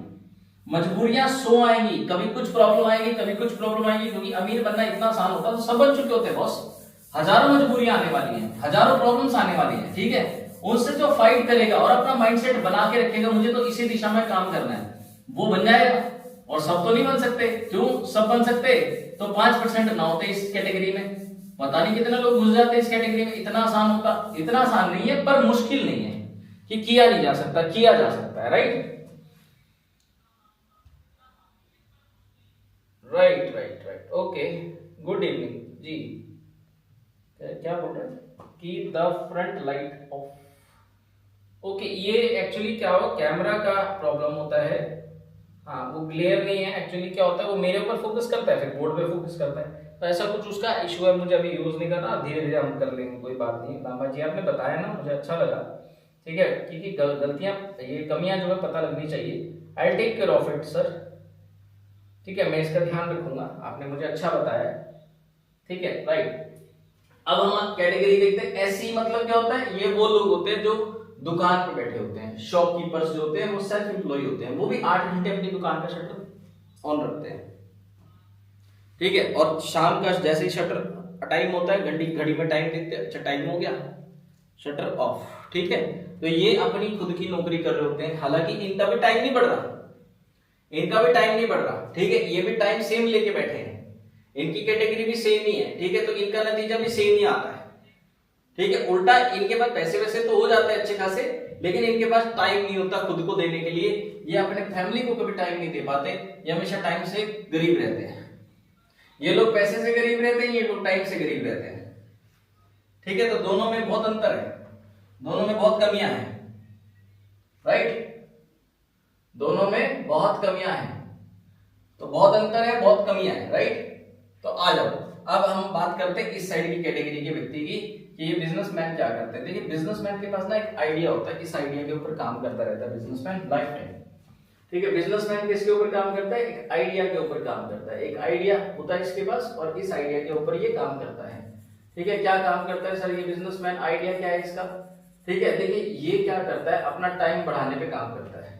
Speaker 1: मजबूरियां सो आएंगी, कभी कुछ प्रॉब्लम आएगी, कभी कुछ प्रॉब्लम आएगी, क्योंकि अमीर बनना इतना आसान होता तो सब बन चुके होते बॉस। हजारों मजबूरियां आने वाली हैं, हजारों प्रॉब्लम्स आने वाली हैं, ठीक है, उनसे जो फाइट करेगा और अपना माइंडसेट बना के रखेगा मुझे तो इसी दिशा में काम करना है, वो बन जाएगा। और सब तो नहीं बन सकते, क्यों सब बन सकते? तो 5% ना होते इस कैटेगरी में, पता नहीं कितने लोग घुस जाते इस कैटेगरी में। इतना आसान होता, इतना आसान नहीं है, पर मुश्किल नहीं है कि किया नहीं जा सकता, किया जा सकता है, right right right right. Okay, good evening ji. क्या बोल रहे हैं? Keep the front light off. Okay, ये एक्चुअली क्या हो, कैमरा का प्रॉब्लम होता है। हाँ, वो क्लियर नहीं है एक्चुअली, क्या होता है वो मेरे ऊपर फोकस करता है, फिर बोर्ड पे फोकस करता है, तो ऐसा कुछ उसका इशू है। मुझे अभी यूज नहीं करना, धीरे धीरे हम कर लेंगे, कोई बात नहीं। लांबा जी आपने बताया ना, मुझे अच्छा लगा, ठीक है, क्योंकि गलतियां, ये कमियां जो है पता लगनी चाहिए। I take care of it sir, ठीक है, मैं इसका ध्यान रखूंगा, आपने मुझे अच्छा बताया, ठीक है, राइट। अब हम कैटेगरी देखते हैं। एससी मतलब क्या होता है? ये वो लोग होते हैं जो दुकान पे बैठे होते हैं, शॉपकीपर्स जो होते हैं, वो सेल्फ एम्प्लॉय होते हैं, वो भी 8 घंटे अपनी दुकान का शटर ऑन रखते हैं, ठीक है, और शाम का जैसे ही शटर टाइम होता है, घंटी घड़ी में टाइम देखते हैं, अच्छा टाइम हो गया, शटर ऑफ, ठीक है। तो ये अपनी खुद की नौकरी कर रहे होते हैं, हालांकि इनका भी टाइम नहीं बढ़ रहा, इनका भी टाइम नहीं बढ़ रहा, ठीक है, ये भी टाइम सेम लेके बैठे हैं, इनकी कैटेगरी भी सेम ही है, ठीक है, तो इनका नतीजा भी सेम ही आता है, ठीक है। उल्टा इनके पास पैसे वैसे तो हो जाते हैं अच्छे खासे, लेकिन इनके पास टाइम नहीं होता खुद को देने के लिए, ये अपने फैमिली को कभी टाइम नहीं दे पाते, ये हमेशा टाइम से गरीब रहते हैं। ये लोग पैसे से गरीब रहते हैं, ये लोग टाइम से गरीब रहते हैं, ठीक है। तो दोनों में बहुत अंतर है, दोनों में बहुत कमियां हैं, राइट, दोनों में बहुत कमियां हैं, तो बहुत अंतर है, बहुत कमियां हैं, राइट। तो आ जाओ, अब हम बात करते हैं इस साइड की कैटेगरी के व्यक्ति की, कि ये बिजनेसमैन क्या करते हैं। देखिए, बिजनेसमैन के पास ना एक आइडिया होता है, इस आइडिया के ऊपर काम करता रहता है बिजनेसमैन लाइफ टाइम, ठीक है। बिजनेसमैन किसके ऊपर काम करता है? एक आइडिया के ऊपर काम करता है, एक आइडिया होता है इसके पास, और इस आइडिया के ऊपर ये काम करता है, ठीक है। क्या काम करता है सर ये बिजनेसमैन? आइडिया क्या है इसका, ठीक है। देखिए, ये क्या करता है, अपना टाइम बढ़ाने पे काम करता है।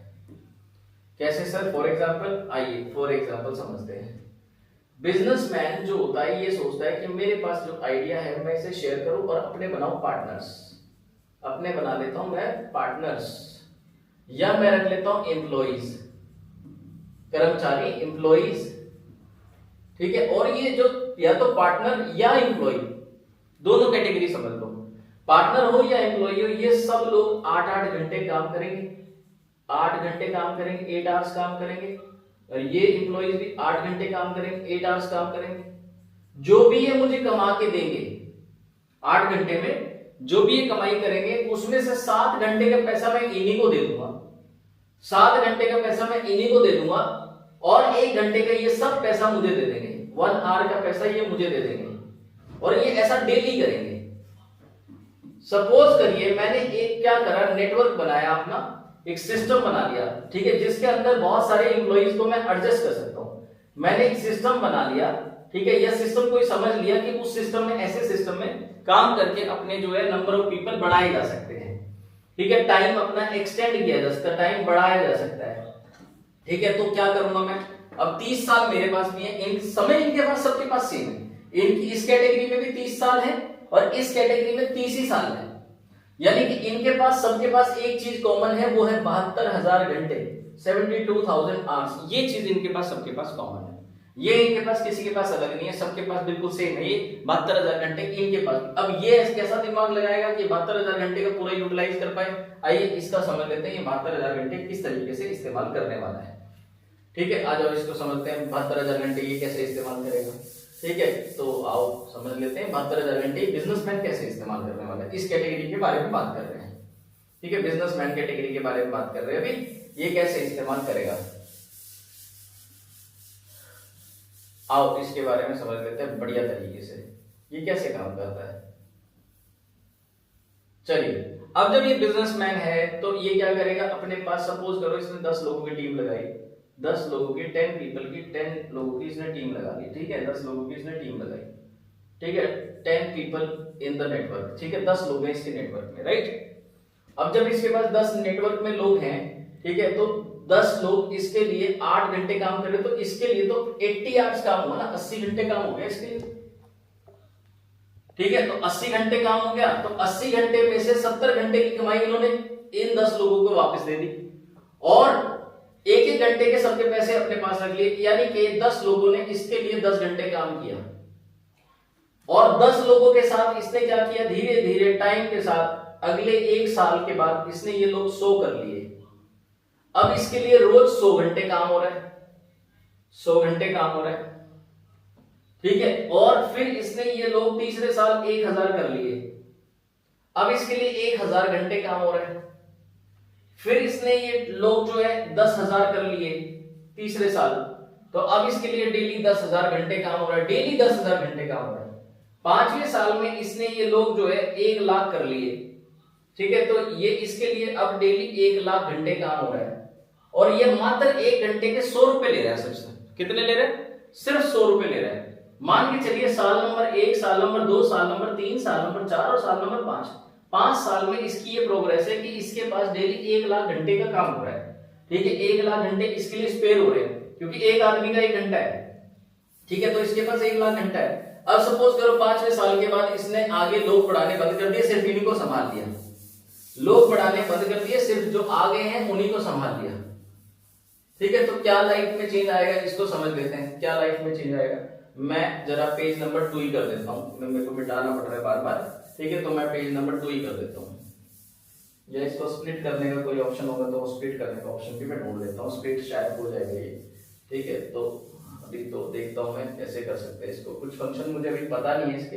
Speaker 1: कैसे सर? फॉर एग्जाम्पल, आइए फॉर एग्जाम्पल समझते हैं। बिजनेसमैन जो होता है ये सोचता है कि मेरे पास जो आइडिया है मैं इसे शेयर करूं और अपने बनाऊं पार्टनर्स, अपने बना लेता हूं मैं पार्टनर्स, या मैं रख लेता हूं एम्प्लॉइज, कर्मचारी, एम्प्लॉइज, ठीक है। और ये जो या तो पार्टनर या एम्प्लॉय, दोनों कैटेगरी समझ लो, पार्टनर हो या एम्प्लॉय हो, ये सब लोग 8-8 घंटे काम करेंगे, 8 घंटे काम करेंगे, 8 आवर्स काम करेंगे, और ये एम्प्लॉइज भी 8 घंटे काम करेंगे, 8 आवर्स काम करेंगे। जो भी ये मुझे कमा के देंगे 8 घंटे में, जो भी ये कमाई करेंगे उसमें से 7 घंटे का पैसा मैं इन्हीं को दे दूंगा, 7 घंटे का पैसा मैं इन्हीं को दे दूंगा, और 1 घंटे का ये सब पैसा मुझे दे देंगे, 1 आवर का पैसा ये मुझे दे देंगे, और ये ऐसा डेली करेंगे। सपोज करिए मैंने एक क्या करा, नेटवर्क बनाया अपना, एक सिस्टम बना लिया, ठीक है, जिसके अंदर बहुत सारे एम्प्लॉइज को मैं एडजस्ट कर सकता हूं। मैंने एक सिस्टम बना लिया, ठीक है, यह सिस्टम कोई समझ लिया कि उस सिस्टम में, ऐसे सिस्टम में काम करके अपने जो है नंबर ऑफ पीपल बढ़ाए जा सकते हैं, ठीक है, टाइम अपना एक्सटेंड किया जा सकता है, टाइम बढ़ाया जा सकता है, ठीक है। तो क्या करूंगा मैं, अब 30 साल मेरे पास भी है, इन समय इनके पास सबके पास सेम है, इनकी इस कैटेगरी में भी 30 साल है और इस कैटेगरी में 30 ही साल है, यानी कि इनके पास सबके पास एक चीज कॉमन है, वो है 72,000 घंटे, 72,000 आवर्स। ये चीज इनके पास सबके पास कॉमन है, ये इनके पास किसी के पास अलग नहीं है, सबके पास बिल्कुल सेम है, ये 72,000 घंटे इनके पास। अब ये कैसा दिमाग लगाएगा कि 72,000 घंटे का पूरा यूटिलाइज कर पाए। आइए इसका समझ लेते हैं, ये 72,000 घंटे किस तरीके से इस्तेमाल करने वाला है, ठीक है। आ जाओ इसको समझते हैं, 72,000 घंटे ये कैसे इस्तेमाल करेगा, ठीक है। तो आओ समझ लेते हैं 72,000 घंटे बिजनेसमैन कैसे इस्तेमाल करने वाला है। इस कैटेगरी के बारे में बात कर रहे हैं, ठीक है, बिजनेसमैन कैटेगरी के बारे में बात कर रहे हैं अभी, ये कैसे इस्तेमाल करेगा। आओ इसके बारे में समझ लेते हैं बढ़िया तरीके से, ये कैसे काम करता है। चलिए, अब जब ये बिजनेसमैन है तो ये क्या करेगा, अपने पास सपोज करो इसने 10 लोगों की टीम लगाई, 10 लोगों की 10 पीपल की 10 लोगों की इसने टीम लगा ली, ठीक है, 10 लोगों की इसने टीम लगाई, ठीक है, 10 पीपल इन द नेटवर्क, ठीक है, 10 लोग हैं इसके नेटवर्क में, राइट। अब जब इसके पास 10 नेटवर्क में लोग हैं, ठीक है, तो 10 लोग इसके लिए 8 घंटे काम कर रहे, तो इसके लिए तो 80 आवर्स काम हुआ ना, 80 घंटे काम हो गया इसके लिए, ठीक है। तो 80 घंटे काम हो गया, तो 80 घंटे में से 70 घंटे की कमाई इन्होंने इन 10 लोगों को वापस दे दी, और एक एक घंटे के सबके पैसे अपने पास रख लिए, यानी कि 10 लोगों ने इसके लिए 10 घंटे काम किया, और 10 लोगों के साथ इसने क्या किया, धीरे धीरे टाइम के साथ अगले 1 साल के बाद इसने ये लोग 100 कर लिए। अब इसके लिए रोज 100 घंटे काम हो रहा है, 100 घंटे काम हो रहा है, ठीक है, और फिर इसने ये लोग तीसरे साल 1000 कर लिए, अब इसके लिए 1000 घंटे काम हो रहा है, फिर इसने ये लोग जो है 10,000 कर लिए तीसरे साल, तो अब इसके लिए डेली 10,000 घंटे काम हो रहा है, डेली 10,000 घंटे काम हो रहा है। 5वें साल में इसने ये लोग जो है 1 लाख कर लिए, ठीक है, तो ये इसके लिए अब डेली 1 लाख घंटे काम हो रहा है, और ये मात्र 1 घंटे के 100 रुपए ले रहा है। सिर्फ कितने ले रहा है, सिर्फ 100 रुपए ले रहा है। मान के चलिए साल नंबर 1, साल नंबर 2, साल नंबर 3, साल नंबर 4 और साल नंबर 5, 5 साल में इसकी ये प्रोग्रेस है कि इसके पास डेली 1 लाख घंटे का काम हो रहा है, ठीक है, 1 लाख घंटे इसके लिए स्पेयर हो रहे हैं, क्योंकि एक आदमी का 1 घंटा है, ठीक है, तो इसके पास 1 लाख घंटा है। अब सपोज करो 5वें साल के बाद इसने आगे लोग बढ़ाने बंद कर दिए, सिर्फ इन्हीं को संभाल लिया, लोग बढ़ाने बंद कर दिए, सिर्फ जो आगे हैं उन्हीं को संभाल लिया, ठीक है, तो क्या लाइफ में चेंज आएगा, इसको समझ लेते हैं, क्या लाइफ में चेंज आएगा। मैं जरा पेज नंबर 2 ही कर देता हूं, मेरे को मिटाना पड़ रहा है बार बार, ठीक है, तो मैं पेज नंबर 2 ही कर देता हूं, या इसको स्प्लिट करने का कोई ऑप्शन होगा तो स्प्लिट करने का ऑप्शन भी मैं ढूंढ लेता हूं, स्प्लिट शायद हो जाएगा ये, ठीक है, तो अभी तो देखता हूं मैं कैसे कर सकते हैं इसको, कुछ फंक्शन मुझे अभी पता नहीं है इसके,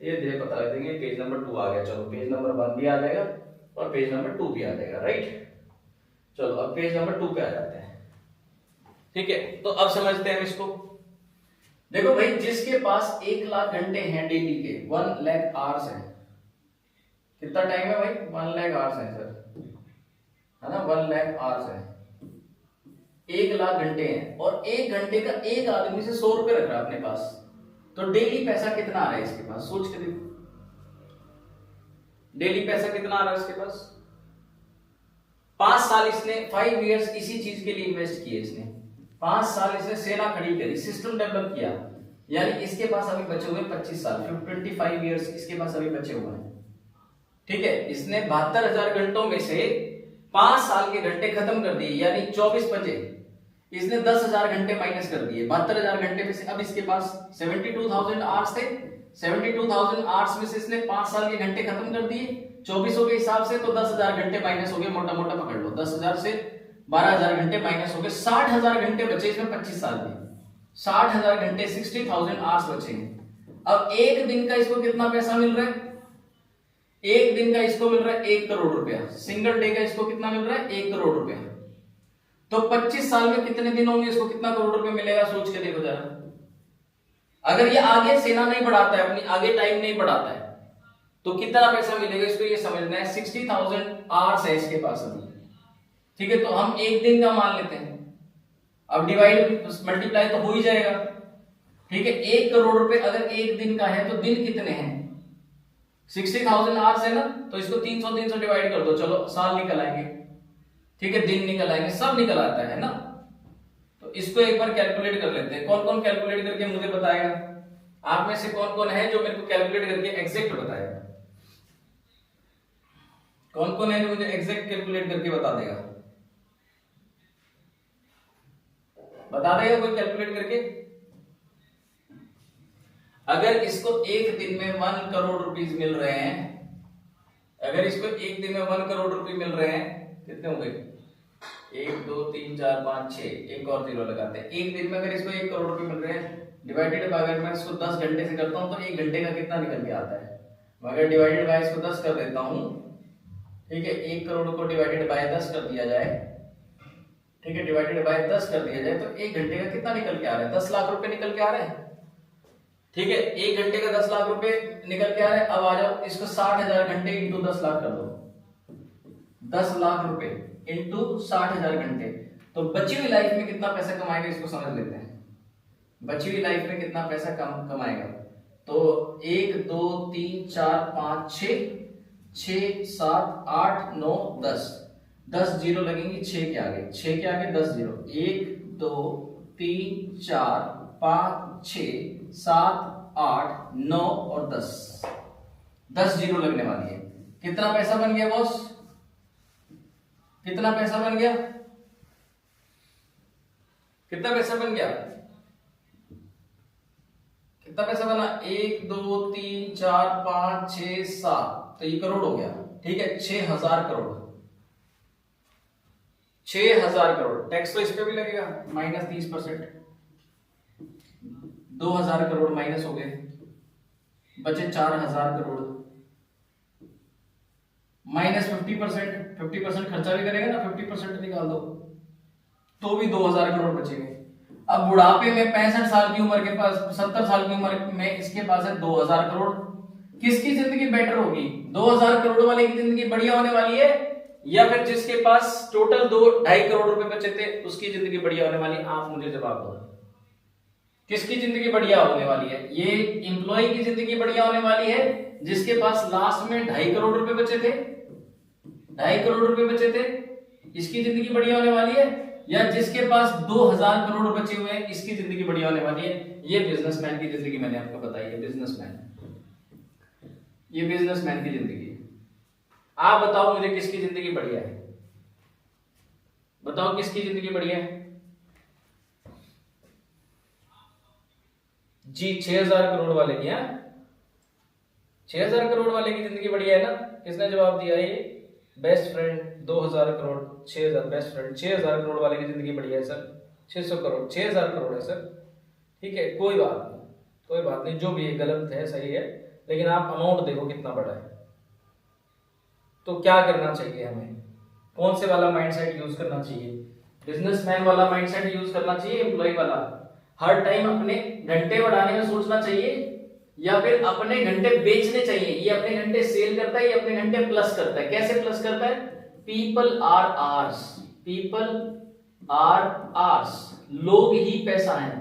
Speaker 1: ये धीरे पता लग देंगे। पेज नंबर 2 आ गया, चलो पेज नंबर 1 भी आ जाएगा और पेज नंबर 2 भी आ जाएगा, राइट। चलो अब पेज नंबर 2 पे आ जाते हैं, ठीक है, तो अब समझते हैं इसको। देखो भाई, जिसके पास 1 लाख घंटे हैं डेली के, 1 लाख आवर्स है, कितना टाइम है भाई, 1 लाख आवर्स है सर, है ना, 1 लाख आवर्स है, 1 लाख घंटे हैं, और 1 घंटे का एक आदमी से 100 रुपए रख रहा है अपने पास, तो डेली पैसा कितना आ रहा है इसके पास, सोच के देखो, डेली पैसा कितना आ रहा है इसके पास। 5 साल इसने 5 इयर्स इसी चीज के लिए इन्वेस्ट किए इसने, 5 साल इसने सेना खड़ी करी, सिस्टम डेवलप किया, यानी इसके पास अभी बचे हुए 25 साल, 25 इयर्स इसके पास अभी बचे हुए हैं, ठीक है। इसने 72,000 घंटों में से 5 साल के घंटे खत्म कर दिए, यानी 24 बचे, इसने 10,000 घंटे माइनस कर दिए 72,000 घंटे में से। अब इसके पास 72,000 आवर्स थे, 72,000 आवर्स में से इसने 5 साल के घंटे खत्म कर दिए 2400 के हिसाब से, तो 10,000 घंटे माइनस हो गए, मोटा मोटा पकड़ लो, 10,000 से 12,000 घंटे माइनस हो गए, 60,000 घंटे बचे इसमें 25 साल में, 60,000 घंटे 60,000 आवर्स बचे हैं। अब एक दिन का इसको कितना पैसा मिल रहा है, एक दिन का इसको मिल रहा है 1 करोड़ रुपया, सिंगल डे का इसको कितना मिल रहा है 1 करोड़ रुपया, तो 25 साल में कितने दिन होंगे, इसको कितना करोड़ रुपया मिलेगा, सोच के देखो जरा। अगर ये आगे सेना नहीं बढ़ाता है, अपनी आगे टाइम नहीं बढ़ाता है, तो कितना पैसा मिलेगा इसको, ये समझना है। 60,000 आवर्स है इसके पास अभी, ठीक है, तो हम एक दिन का मान लेते हैं, अब डिवाइड मल्टीप्लाई तो हो ही जाएगा, ठीक है। 1 करोड़ रुपए अगर एक दिन का है, तो दिन कितने हैं, 60,000 आवर्स है ना, तो इसको 300 डिवाइड कर दो, चलो साल निकल आएंगे, ठीक है, दिन निकल आएंगे, सब निकल आता है ना। तो इसको एक बार कैलकुलेट कर लेते हैं, कौन कौन कैलकुलेट करके मुझे बताएगा, आप में से कौन कौन है जो मेरे को कैलकुलेट करके एग्जैक्ट बताएगा, कौन कौन है जो मुझे एग्जैक्ट कैलकुलेट करके बता देगा, बता देगा कोई कैलकुलेट करके। अगर इसको एक दिन में 1 करोड़ रुपीस मिल रहे हैं, अगर इसको एक दिन में 1 करोड़ रुपए मिल रहे हैं, कितने हो गए, 1 2 3 4 5 6, एक और जीरो लगाते हैं। एक दिन में अगर इसको 1 करोड़ रुपए मिल रहे हैं, डिवाइडेड बाय, अगर मैं इसको 10 घंटे से करता हूं तो 1 घंटे का कितना निकल के आता है, अगर डिवाइडेड बाय इसको 10 कर देता हूं, ठीक है, 1 करोड़ को डिवाइडेड बाय 10 कर दिया जाए, ठीक है, डिवाइडेड बाय 10 कर दिया जाए, तो 1 घंटे का कितना निकल के आ रहा है, 10 लाख रुपए निकल के आ रहे हैं, ठीक है, 1 घंटे का 10 लाख रुपए निकल के आ रहे हैं। अब आ जाओ, इसको 60,000 घंटे इंटू 10 लाख कर दो, 10 लाख रुपए इंटू 60,000 घंटे, तो बची हुई लाइफ में कितना पैसा कमाएगा इसको समझ लेते हैं। बची हुई लाइफ में कितना पैसा कमाएगा, तो 1 2 3 4 5 6 7 8 9 10 जीरो लगेंगी 6 के आगे, 6 के आगे 10 जीरो, 1 2 3 4 5 6 7 8 9 और 10 जीरो लगने वाली है। कितना पैसा बन गया बॉस, कितना पैसा बन गया, कितना पैसा बन गया, कितना पैसा बना, 1 2 3 4 5 6 7, तो ये करोड़ हो गया। ठीक है, 6000 करोड़, 6000 करोड़। टैक्स तो इस पे भी लगेगा -30%, 2000 करोड़ माइनस हो गए, बचे 4000 करोड़, -50%, 50% खर्चा भी करेगा ना, 50% निकाल दो तो भी 2000 करोड़ बचेंगे। अब बुढ़ापे में 65 साल की उम्र के पास, 70 साल की उम्र में इसके पास है 2000 करोड़। किसकी जिंदगी बेटर होगी, 2000 करोड़ वाले की जिंदगी बढ़िया होने वाली है, या फिर जिसके पास टोटल 2-2.5 करोड़ रुपए बचे थे उसकी जिंदगी बढ़िया होने वाली? आप मुझे जवाब दो, किसकी जिंदगी बढ़िया होने वाली है? ये एम्प्लॉय की जिंदगी बढ़िया होने वाली है जिसके पास लास्ट में 2.5 करोड़ रुपए बचे थे, 2.5 करोड़ रुपए बचे थे, इसकी जिंदगी बढ़िया होने वाली है, या जिसके पास 2000 करोड़ बचे हुए हैं इसकी जिंदगी बढ़िया होने वाली है? ये बिजनेसमैन की जिंदगी मैंने आपको बताई है, बिजनेसमैन, ये बिजनेसमैन की जिंदगी। आप बताओ मुझे किसकी जिंदगी बढ़िया है, बताओ किसकी जिंदगी बढ़िया है जी? 6000 करोड़ वाले की, 6000 करोड़ वाले की जिंदगी बढ़िया है ना? किसने जवाब दिया? ये best friend 2000 crore, 6000 best friend 6000 crore वाले की जिंदगी बढ़िया है सर, 600 करोड़ 6000 करोड़ है सर। ठीक है, कोई बात नहीं, कोई बात नहीं, जो भी है गलत है सही है, लेकिन आप अमाउंट देखो कितना बड़ा है। तो क्या करना चाहिए हमें, कौन से वाला माइंडसेट यूज करना चाहिए? बिजनेसमैन वाला माइंडसेट यूज करना चाहिए, एम्प्लॉय वाला? हर टाइम अपने घंटे बढ़ाने में सोचना चाहिए या फिर अपने घंटे बेचने चाहिए? ये अपने घंटे सेल करता है, ये अपने घंटे प्लस करता है। कैसे प्लस करता है? People are ours, people are ours, लोग ही पैसा है।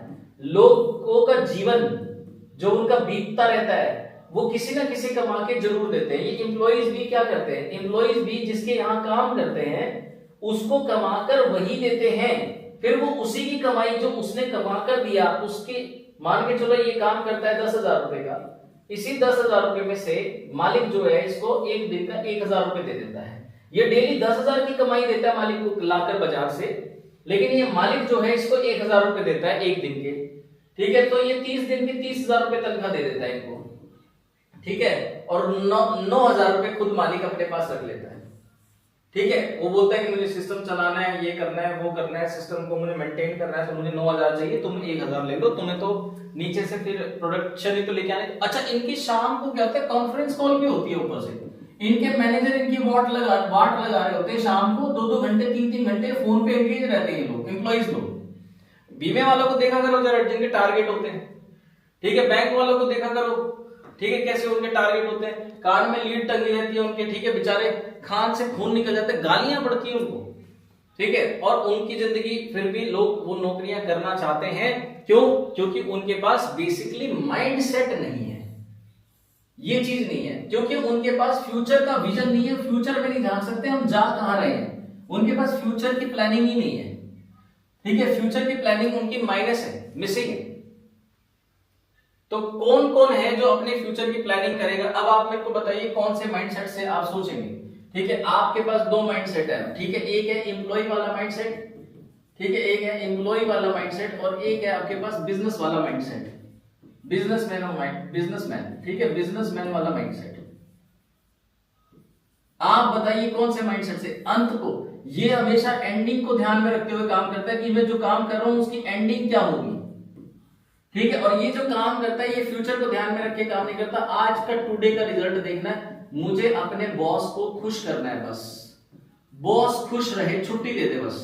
Speaker 1: लोगों का जीवन जो उनका बीतता रहता है वो किसी ना किसी कमा के जरूर देते हैं। ये एम्प्लॉइज भी क्या करते हैं, एम्प्लॉइज भी जिसके यहाँ काम करते हैं उसको कमाकर वही देते हैं, फिर वो उसी की कमाई जो उसने कमा कर दिया उसके, मान के चलो ये काम करता है 10,000 रुपए का, इसी 10,000 रुपए में से मालिक जो है इसको एक दिन का 1,000 रुपए दे देता है। ये डेली 10,000 की कमाई देता है मालिक को लाकर बाजार से, लेकिन ये मालिक जो है इसको 1,000 रुपए देता है एक दिन के। ठीक है, तो ये 30 दिन की 30,000 रुपए तनख्वाह दे देता है इनको। ठीक है, और 9,000 रुपए खुद मालिक अपने पास रख लेता है। ठीक है, वो बोलता है कि मुझे सिस्टम चलाना है, ये करना है, वो करना है, सिस्टम को मुझे मेंटेन करना है, तो मुझे 9,000 चाहिए, तुम 1,000 ले लो, तुम्हें तो नीचे से फिर प्रोडक्शन ही तो लेके आने। अच्छा, इनकी शाम को क्या होता है, कॉन्फ्रेंस कॉल भी होती है ऊपर से, इनके मैनेजर इनकी वाट लगा रहे होते हैं शाम को, 2-2 घंटे 3-3 घंटे फोन पे एंगेज रहते हैं लोग, एम्प्लॉइज लोग। बीमे वालों को देखा करो जरा, जिनके टारगेट होते हैं। ठीक है, बैंक वालों को देखा करो, ठीक है, कैसे उनके टारगेट होते हैं, कान में लीड टंगी रहती है उनके। ठीक है, बेचारे खान से खून निकल जाते हैं, गालियां पड़ती हैं उनको। ठीक है, और उनकी जिंदगी फिर भी लोग वो नौकरियां करना चाहते हैं, क्यों? क्योंकि उनके पास बेसिकली माइंडसेट नहीं है, ये चीज नहीं है, क्योंकि उनके पास फ्यूचर का विजन नहीं है, फ्यूचर में नहीं जान सकते हम जा कहां रहे हैं, उनके पास फ्यूचर की प्लानिंग ही नहीं है। ठीक है, फ्यूचर की प्लानिंग उनकी माइनस है, मिसिंग है। तो कौन कौन है जो अपने फ्यूचर की प्लानिंग करेगा? अब आप मेरे को बताइए कौन से माइंडसेट से आप सोचेंगे। ठीक है, आपके पास 2 माइंडसेट है। ठीक है, एक है एम्प्लॉय वाला माइंडसेट, ठीक है, एक है एम्प्लॉय वाला माइंडसेट, और एक है आपके पास बिजनेस वाला माइंडसेट, बिजनेसमैन। ठीक है, बिजनेसमैन वाला माइंडसेट। आप बताइए कौन से माइंडसेट से अंत को, ये हमेशा एंडिंग को ध्यान में रखते हुए काम करता है कि मैं जो काम कर रहा हूं उसकी एंडिंग क्या होगी। ठीक है, और ये जो काम करता है ये फ्यूचर को ध्यान में रख के काम नहीं करता, आज का टुडे का रिजल्ट देखना है, मुझे अपने बॉस को खुश करना है, बस बॉस खुश रहे, छुट्टी दे दे बस।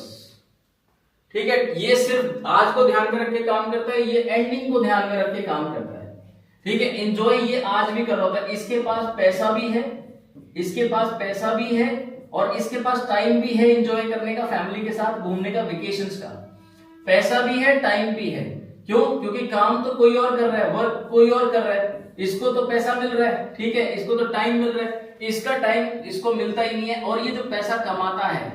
Speaker 1: ठीक है, ये सिर्फ आज को ध्यान में रख के काम करता है, ये एंडिंग को ध्यान में रख के काम करता है। ठीक है, एंजॉय ये आज भी कर रहा होता है, इसके पास पैसा भी है, इसके पास पैसा भी है और इसके पास टाइम भी है एंजॉय करने का, फैमिली के साथ घूमने का, वेकेशंस का, पैसा भी है, टाइम भी है। क्यों? क्योंकि काम तो कोई और कर रहा है, वर्क कोई और कर रहा है, इसको तो पैसा मिल रहा है, ठीक है, इसको तो टाइम मिल रहा है, इसका टाइम इसको मिलता ही नहीं है। और ये जो पैसा कमाता है,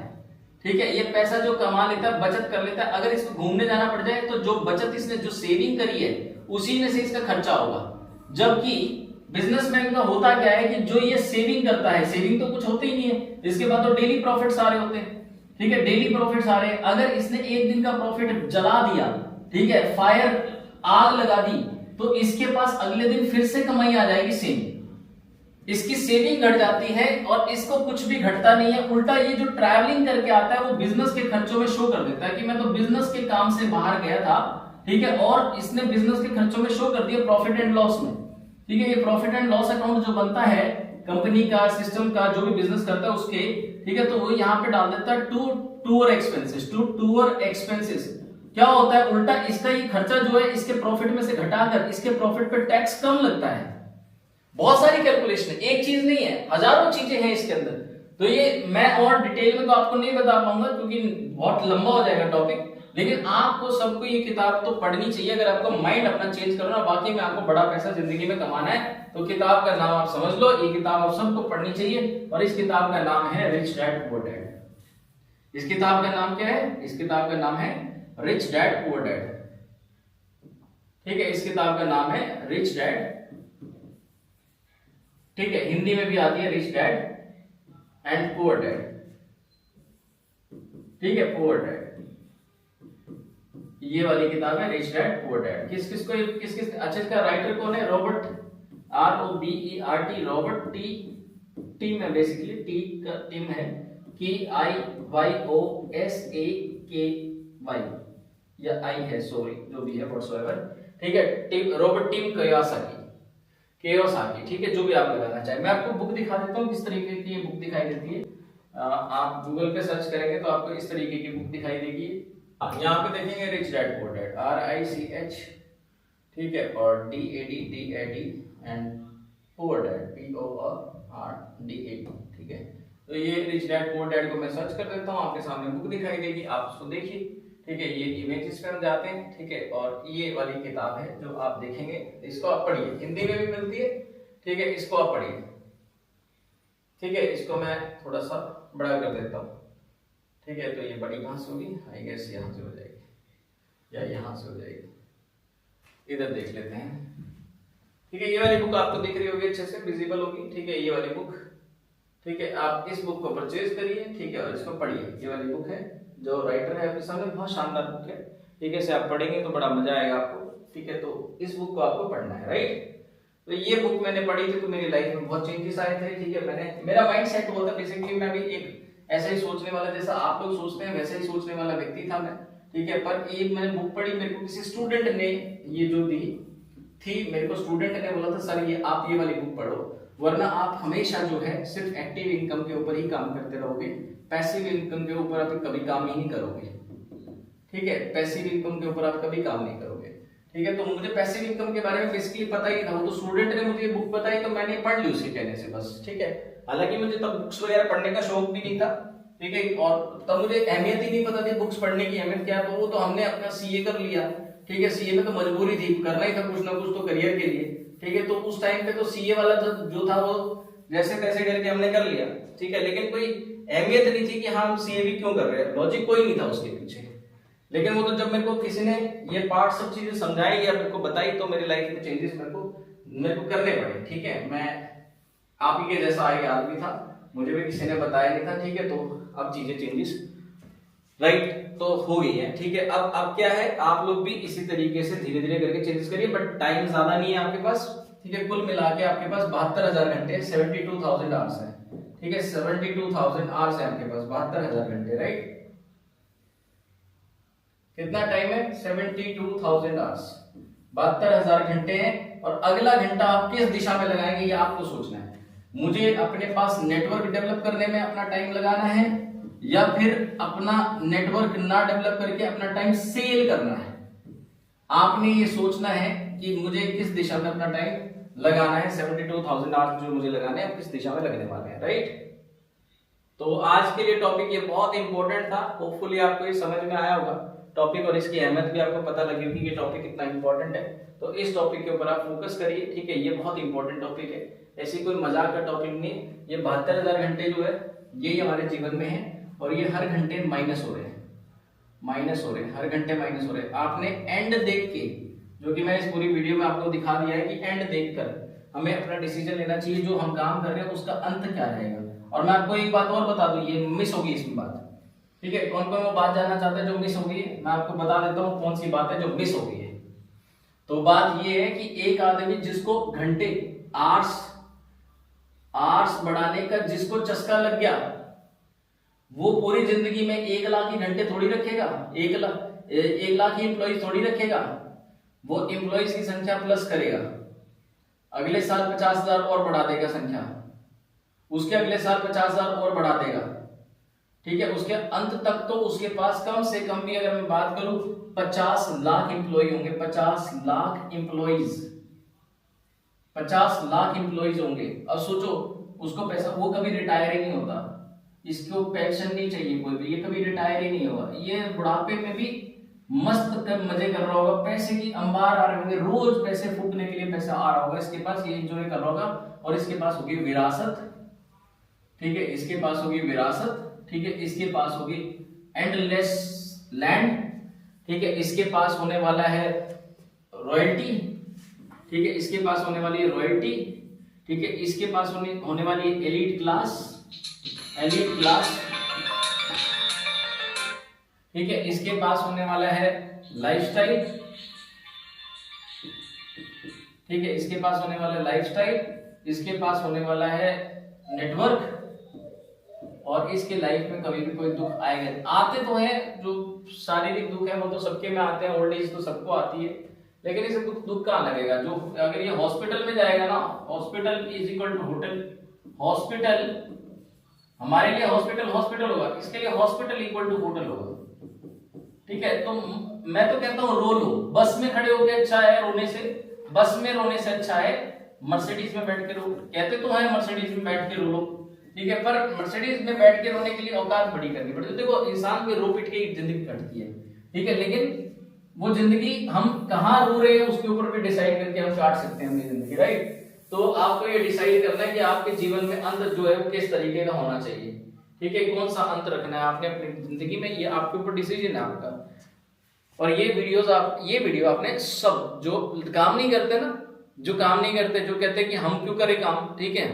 Speaker 1: ठीक है, ये पैसा जो कमा लेता है, बचत कर लेता है, अगर इसको घूमने जाना पड़ जाए तो जो बचत इसने जो सेविंग करी है उसी में से इसका खर्चा होगा। जबकि बिजनेसमैन का होता क्या है कि जो ये सेविंग करता है, सेविंग तो कुछ होती ही नहीं है, इसके बाद तो डेली प्रॉफिट्स आ रहे होते हैं, ठीक है, डेली प्रॉफिट्स आ रहे हैं। अगर इसने एक दिन का प्रॉफिट जला दिया, ठीक है, फायर आग लगा दी, तो इसके पास अगले दिन फिर से कमाई आ जाएगी सेम, इसकी सेविंग घट जाती है और इसको कुछ भी घटता नहीं है। उल्टा ये जो ट्रैवलिंग करके आता है वो बिजनेस के खर्चों में शो कर देता है कि मैं तो बिजनेस के काम से बाहर गया था, ठीक है, और इसने बिजनेस के खर्चों में शो कर दिया प्रॉफिट एंड लॉस में, ठीक है। ये प्रॉफिट एंड लॉस अकाउंट जो बनता है कंपनी का, सिस्टम का, जो भी बिजनेस करता है उसके, ठीक है, तो वो यहाँ पे डाल देता है टू टूर एक्सपेंसेस। क्या होता है उल्टा, इसका ये खर्चा जो है इसके प्रॉफिट में से घटाकर इसके प्रॉफिट पे टैक्स कम लगता है। बहुत सारी कैलकुलेशन है, एक चीज नहीं है, हजारों चीजें हैं इसके अंदर। तो ये मैं और डिटेल में तो आपको नहीं बता पाऊंगा क्योंकि बहुत लंबा हो जाएगा टॉपिक, लेकिन आपको सबको ये किताब तो पढ़नी चाहिए अगर आपको माइंड अपना चेंज करना। बाकी में आपको बड़ा पैसा जिंदगी में कमाना है तो किताब का नाम आप समझ लो, ये किताब आप सबको पढ़नी चाहिए और इस किताब का नाम है रिच डैड पुअर डैड। इस किताब का नाम क्या है? इस किताब का नाम है रिच डैड पुअर डैड, ठीक है, इस किताब का नाम है रिच डैड, ठीक है, हिंदी में भी आती है rich dad and poor dad, ठीक है, पुअर डैड, ये वाली किताब है रिच डैड पुअर डैड। किस किस अच्छा, इसका राइटर कौन है? रॉबर्ट, ROBERT, रॉबर्ट, टीम है बेसिकली, टी का टीम है, KIYOSAKY या आई है, सॉरी, जो भी है व्हाटसोएवर, ठीक है, टीम रॉबर्ट टीम कियोसाकी, ठीक है, जो भी आप लगाना चाहे। मैं आपको बुक दिखा देता हूँ किस तरीके की ये बुक दिखाई देती है। आप गूगल पे सर्च करेंगे तो आपको इस तरीके की बुक दिखाई देगी। यहाँ पे देखेंगे rich dad poor dad, RICH, ठीक है, और DAD and poor dad POORDAD, ठीक है। तो ये रिच डैड पुअर डैड को मैं सर्च कर देता हूँ, आपके सामने बुक दिखाई देगी, आप उसको देखिए, ठीक है। ये इमेजेस पे हम जाते हैं, ठीक है, और ये वाली किताब है जो आप देखेंगे, इसको आप पढ़िए, हिंदी में भी मिलती है, ठीक है, इसको आप पढ़िए, ठीक है। इसको मैं थोड़ा सा बड़ा कर देता हूँ, ठीक है। तो ये बड़ी कहाँ से होगी? आई गेस यहाँ से हो जाएगी या यहाँ से हो जाएगी, इधर देख लेते हैं, ठीक है। ये वाली बुक आपको दिख रही होगी, अच्छे से विजिबल होगी, ठीक है, ये वाली बुक, ठीक है। आप इस बुक को परचेज करिए, ठीक है, और इसको पढ़िए। ये वाली बुक है, जो राइटर है आपके सामने, बहुत शानदार बुक है, ठीक है, इसे आप पढ़ेंगे तो बड़ा मजा आएगा आपको, ठीक है। तो इस बुक को आपको पढ़ना है, राइट। तो ये बुक मैंने पढ़ी थी तो मेरी लाइफ में बहुत चेंजेस आए थे, ठीक है। मेरा माइंड सेट हुआ था बेसिकली, मैं भी एक ऐसा ही सोचने वाला, जैसा आप लोग सोचते हैं वैसे ही सोचने वाला व्यक्ति था मैं, ठीक है। पर एक मैंने बुक पढ़ी, मेरे को किसी स्टूडेंट ने ये जो दी थी, मेरे को स्टूडेंट ने बोला था, सर ये आप ये वाली बुक पढ़ो, वरना आप हमेशा जो है सिर्फ एक्टिव इनकम के ऊपर ही काम करते रहोगे, पैसिव इनकम के ऊपर आप कभी काम ही नहीं करोगे, ठीक है। पैसिव इनकम के ऊपर आप कभी काम नहीं करोगे, ठीक है। तो मुझे पैसिव इनकम के बारे में बेसिकली पता ही था, वो तो स्टूडेंट ने मुझे ये बुक बताई तो मैंने पढ़ ली उसके कहने से बस, ठीक है। हालांकि मुझे तब बुक्स वगैरह पढ़ने का शौक भी नहीं था, ठीक है, और तब मुझे अहमियत ही नहीं पता थी बुक्स पढ़ने की अहमियत क्या है। तो वो तो हमने अपना CA कर लिया, ठीक है, CA में तो मजबूरी थी, करना ही था कुछ ना कुछ तो करियर के लिए, ठीक है। तो उस टाइम पे तो CA वाला जो था वो जैसे तैसे करके हमने कर लिया, ठीक है, लेकिन कोई अहमियत नहीं थी कि हम CA भी क्यों कर रहे हैं, लॉजिक कोई नहीं था उसके पीछे। लेकिन वो तो जब मेरे को किसी ने ये पार्ट सब चीजें समझाई या मेरे को बताई तो मेरी लाइफ में चेंजेस मेरे को करने पड़े, ठीक है। मैं आप ही के जैसा एक आदमी था, मुझे भी किसी ने बताया नहीं था, ठीक है। तो अब चीजें चेंजेस, राइट, तो हो गई है, ठीक है। अब क्या है, आप लोग भी इसी तरीके से धीरे धीरे करके चेंजेस करिए, बट टाइम ज्यादा नहीं है आपके पास, ठीक है। कुल मिला के आपके पास 72,000 घंटे, 72,000 आवर्स है, ठीक है, 72,000 आवर्स है आपके पास, 72,000 घंटे, राइट। कितना टाइम है? 72,000 आवर्स, 72,000 घंटे हैं। और अगला घंटा आप किस दिशा में लगाएंगे ये आपको सोचना है। मुझे अपने पास नेटवर्क डेवलप करने में अपना टाइम लगाना है या फिर अपना नेटवर्क ना डेवलप करके अपना टाइम सेल करना है। आपने ये सोचना है कि मुझे किस दिशा में अपना टाइम लगाना है। 72,000 आवर्स जो मुझे लगाने हैं किस दिशा में लगने वाले हैं, राइट। तो आज के लिए टॉपिक ये बहुत इंपॉर्टेंट था, होपफुली आपको ये समझ में आया होगा टॉपिक और इसकी अहमियत भी आपको पता लगी होगी कि ये टॉपिक कितना इंपॉर्टेंट है। तो इस टॉपिक के ऊपर आप फोकस करिए, ठीक है। ये बहुत इंपॉर्टेंट टॉपिक है, ऐसी कोई मजाक का टॉपिक नहीं है। ये 72,000 घंटे जो है यही हमारे जीवन में है और ये हर घंटे माइनस हो रहे हैं, हर घंटे माइनस हो रहे हैं। आपने एंड देख के, जो कि मैं इस पूरी वीडियो में आपको दिखा दिया है कि एंड देखकर हमें अपना डिसीजन लेना चाहिए, जो हम काम कर रहे हैं उसका अंत क्या रहेगा। और मैं आपको एक बात और बता दूं, ये मिस होगी इसमें बात, ठीक है। कौन कौन वो बात जानना चाहते हैं जो मिस हो गई है, मैं आपको बता देता हूँ कौन सी बात है जो मिस हो गई है। तो बात ये है कि एक आदमी जिसको घंटे आर्स बढ़ाने का जिसको चस्का लग गया, वो पूरी जिंदगी में 1 लाख ही घंटे थोड़ी रखेगा, 1 लाख ही एम्प्लॉय थोड़ी रखेगा। वो एम्प्लॉयज की संख्या प्लस करेगा, अगले साल 50,000 और बढ़ा देगा संख्या, उसके अगले साल 50,000 और बढ़ा देगा, ठीक है। उसके अंत तक तो उसके पास कम से कम भी अगर मैं बात करूं 50 लाख एम्प्लॉय होंगे, 50 लाख एम्प्लॉयज, 50 लाख एम्प्लॉयज होंगे। अब सोचो उसको पैसा, वो कभी रिटायर ही नहीं होता, इसको पेंशन नहीं चाहिए कोई भी, ये कभी रिटायर ही नहीं होगा। ये बुढ़ापे में भी मस्त मजे कर रहा होगा, पैसे की अंबार आ रहे होंगे, रोज पैसे फूकने के लिए पैसा आ रहा होगा इसके पास, ये एंजॉय कर रहा होगा। और इसके पास होगी विरासत, ठीक है, इसके पास होगी विरासत, ठीक है, इसके पास होगी एंडलेस लैंड, ठीक है, इसके पास होने वाला है रॉयल्टी, ठीक है, इसके पास होने वाली है रॉयल्टी, ठीक है, इसके पास होने वाली है एलीट क्लास, ठीक है, इसके पास होने वाला है लाइफस्टाइल, ठीक है, इसके पास होने वाला है लाइफस्टाइल, इसके पास होने वाला है नेटवर्क। और इसके लाइफ में कभी भी कोई दुख आएगा, आते तो है, जो शारीरिक दुख है वो तो सबके में आते हैं, ओल्ड एज तो सबको आती है, लेकिन इसे दुख कहाँ लगेगा। जो अगर ये हॉस्पिटल में जाएगा ना, hospital is equal to hotel, hospital हमारे लिए हॉस्पिटल होगा, इसके लिए हॉस्पिटल इक्वल टू होटल होगा, ठीक है। तो मैं तो कहता हूँ रो लो, बस में खड़े होके अच्छा है रोने से, बस में रोने से अच्छा है मर्सिडीज में बैठ के रो, कहते तो है मर्सिडीज में बैठ के रो लो, ठीक है, पर मर्सिडीज में बैठ के रोने के लिए औकात बड़ी करनी पड़ती है। देखो इंसान को रो पिट के एक जिंदगी कटती है, ठीक है, लेकिन वो जिंदगी हम कहाँ रो रहे हैं उसके ऊपर भी डिसाइड करके हम काट सकते हैं अपनी जिंदगी, राइट। तो आपको ये डिसाइड करना है कि आपके जीवन में अंत जो है वो किस तरीके का होना चाहिए, ठीक है, कौन सा अंत रखना है आपने अपनी जिंदगी में, ये आपके ऊपर डिसीजन है आपका। और ये वीडियो आपने सब जो काम नहीं करते ना, जो काम नहीं करते, जो कहते हैं कि हम क्यों करें काम, ठीक है,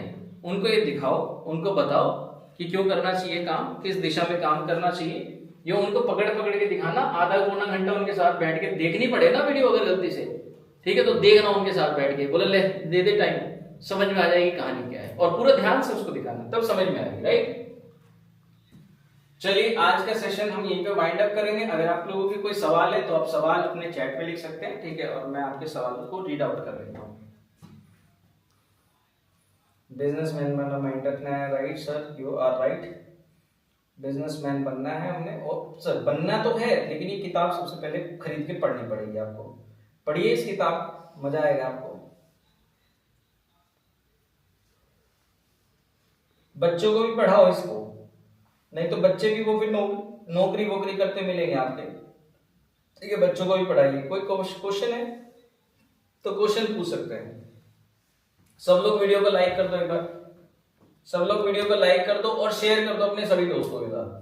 Speaker 1: उनको ये दिखाओ, उनको बताओ कि क्यों करना चाहिए काम, किस दिशा में काम करना चाहिए। ये उनको पकड़ के दिखाना, आधा पौना घंटा उनके साथ बैठ के देखनी पड़े ना वीडियो अगर गलती से, ठीक है, तो देखना उनके साथ बैठ के, बोले ले दे टाइम, समझ में आ जाएगी कहानी क्या है, और पूरा ध्यान से उसको दिखाना, तब समझ में आएगी, राइट। चलिए आज का सेशन हम यहीं पे वाइंड अप करेंगे। अगर आप लोगों के कोई सवाल है तो आप सवाल अपने चैट पे लिख सकते हैं, ठीक है, और मैं आपके सवालों को रीड आउट कर लेता हूँ। बिजनेसमैन बनना माइंड रखना है, right sir, you are right, businessman बनना है हमने, और सर बनना तो है, लेकिन ये किताब सबसे पहले खरीद के पढ़नी पड़ेगी आपको, पढ़िए इस किताब, मजा आएगा आपको। बच्चों को भी पढ़ाओ इसको, नहीं तो बच्चे भी वो फिर नौकरी करते मिलेंगे आपके, ठीक है, बच्चों को भी पढ़ाइए। कोई क्वेश्चन है तो क्वेश्चन पूछ सकते हैं। सब लोग वीडियो को लाइक कर दो एक बार, सब लोग वीडियो को लाइक कर दो और शेयर कर दो अपने सभी दोस्तों के साथ।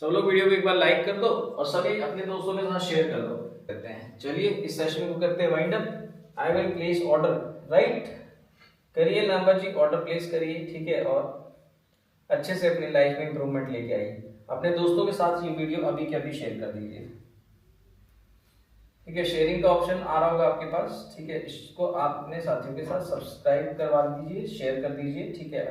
Speaker 1: सब लोग वीडियो को एक बार लाइक कर दो और सभी अपने दोस्तों के साथ शेयर कर दो। करते हैं, चलिए इस सेशन को करते हैं wind up. I will place order, right, करिए नाम्बर जी, ऑर्डर प्लेस करिए, ठीक है, और अच्छे से अपनी लाइफ में इंप्रूवमेंट लेके आइए। अपने दोस्तों के साथ ये वीडियो अभी के अभी शेयर कर दीजिए, ठीक है, शेयरिंग का ऑप्शन आ रहा होगा आपके पास, ठीक है, इसको आप अपने साथियों के साथ सब्सक्राइब करवा दीजिए, शेयर कर दीजिए, ठीक है।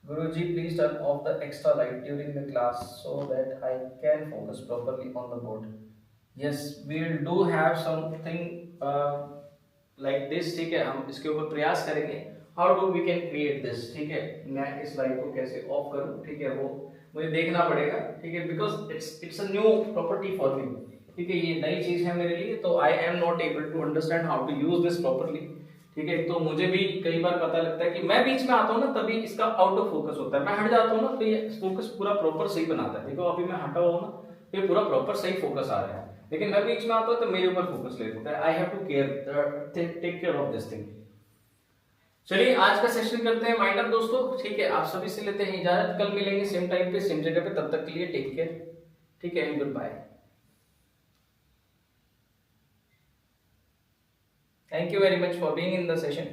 Speaker 1: Guruji please turn off the extra light during the class so that I can focus properly on the board. Yes, we will do have something like this, ठीक है, हम इसके ऊपर प्रयास करेंगे। How do we can create this, ठीक है, मैं इस लाइट को कैसे ऑफ करूं, ठीक है, वो मुझे देखना पड़ेगा, ठीक है, because it's a new property for me, ठीक है, ये नई चीज है मेरे लिए, तो I am not able to understand how to use this properly, ठीक है। तो मुझे भी कई बार पता लगता है कि मैं बीच में आता हूँ ना, तभी इसका आउट ऑफ फोकस होता है। मैं हट जाता हूँ ना तो ये फोकस पूरा प्रॉपर सही बनाता है। देखो अभी मैं हटा हुआ हूँ ना, तो ये पूरा प्रॉपर सही फोकस आ रहा है। लेकिन मैं बीच में आता हूँ तो मेरे ऊपर फोकस ले लेता है। I have to care, take care of this thing. चलिए आज का सेशन करते हैं माइंड अप दोस्तों, ठीक है। आप सभी से लेते हैं इजाजत, कल मिलेंगे सेम टाइम पे सेम जगह पे, तब तक के लिए टेक केयर, ठीक है, goodbye. Thank you very much for being in the session.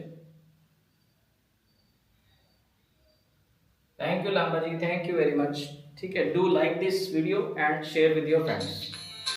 Speaker 1: Thank you Lamba ji, thank you very much. ठीक है, do like this video and share with your friends.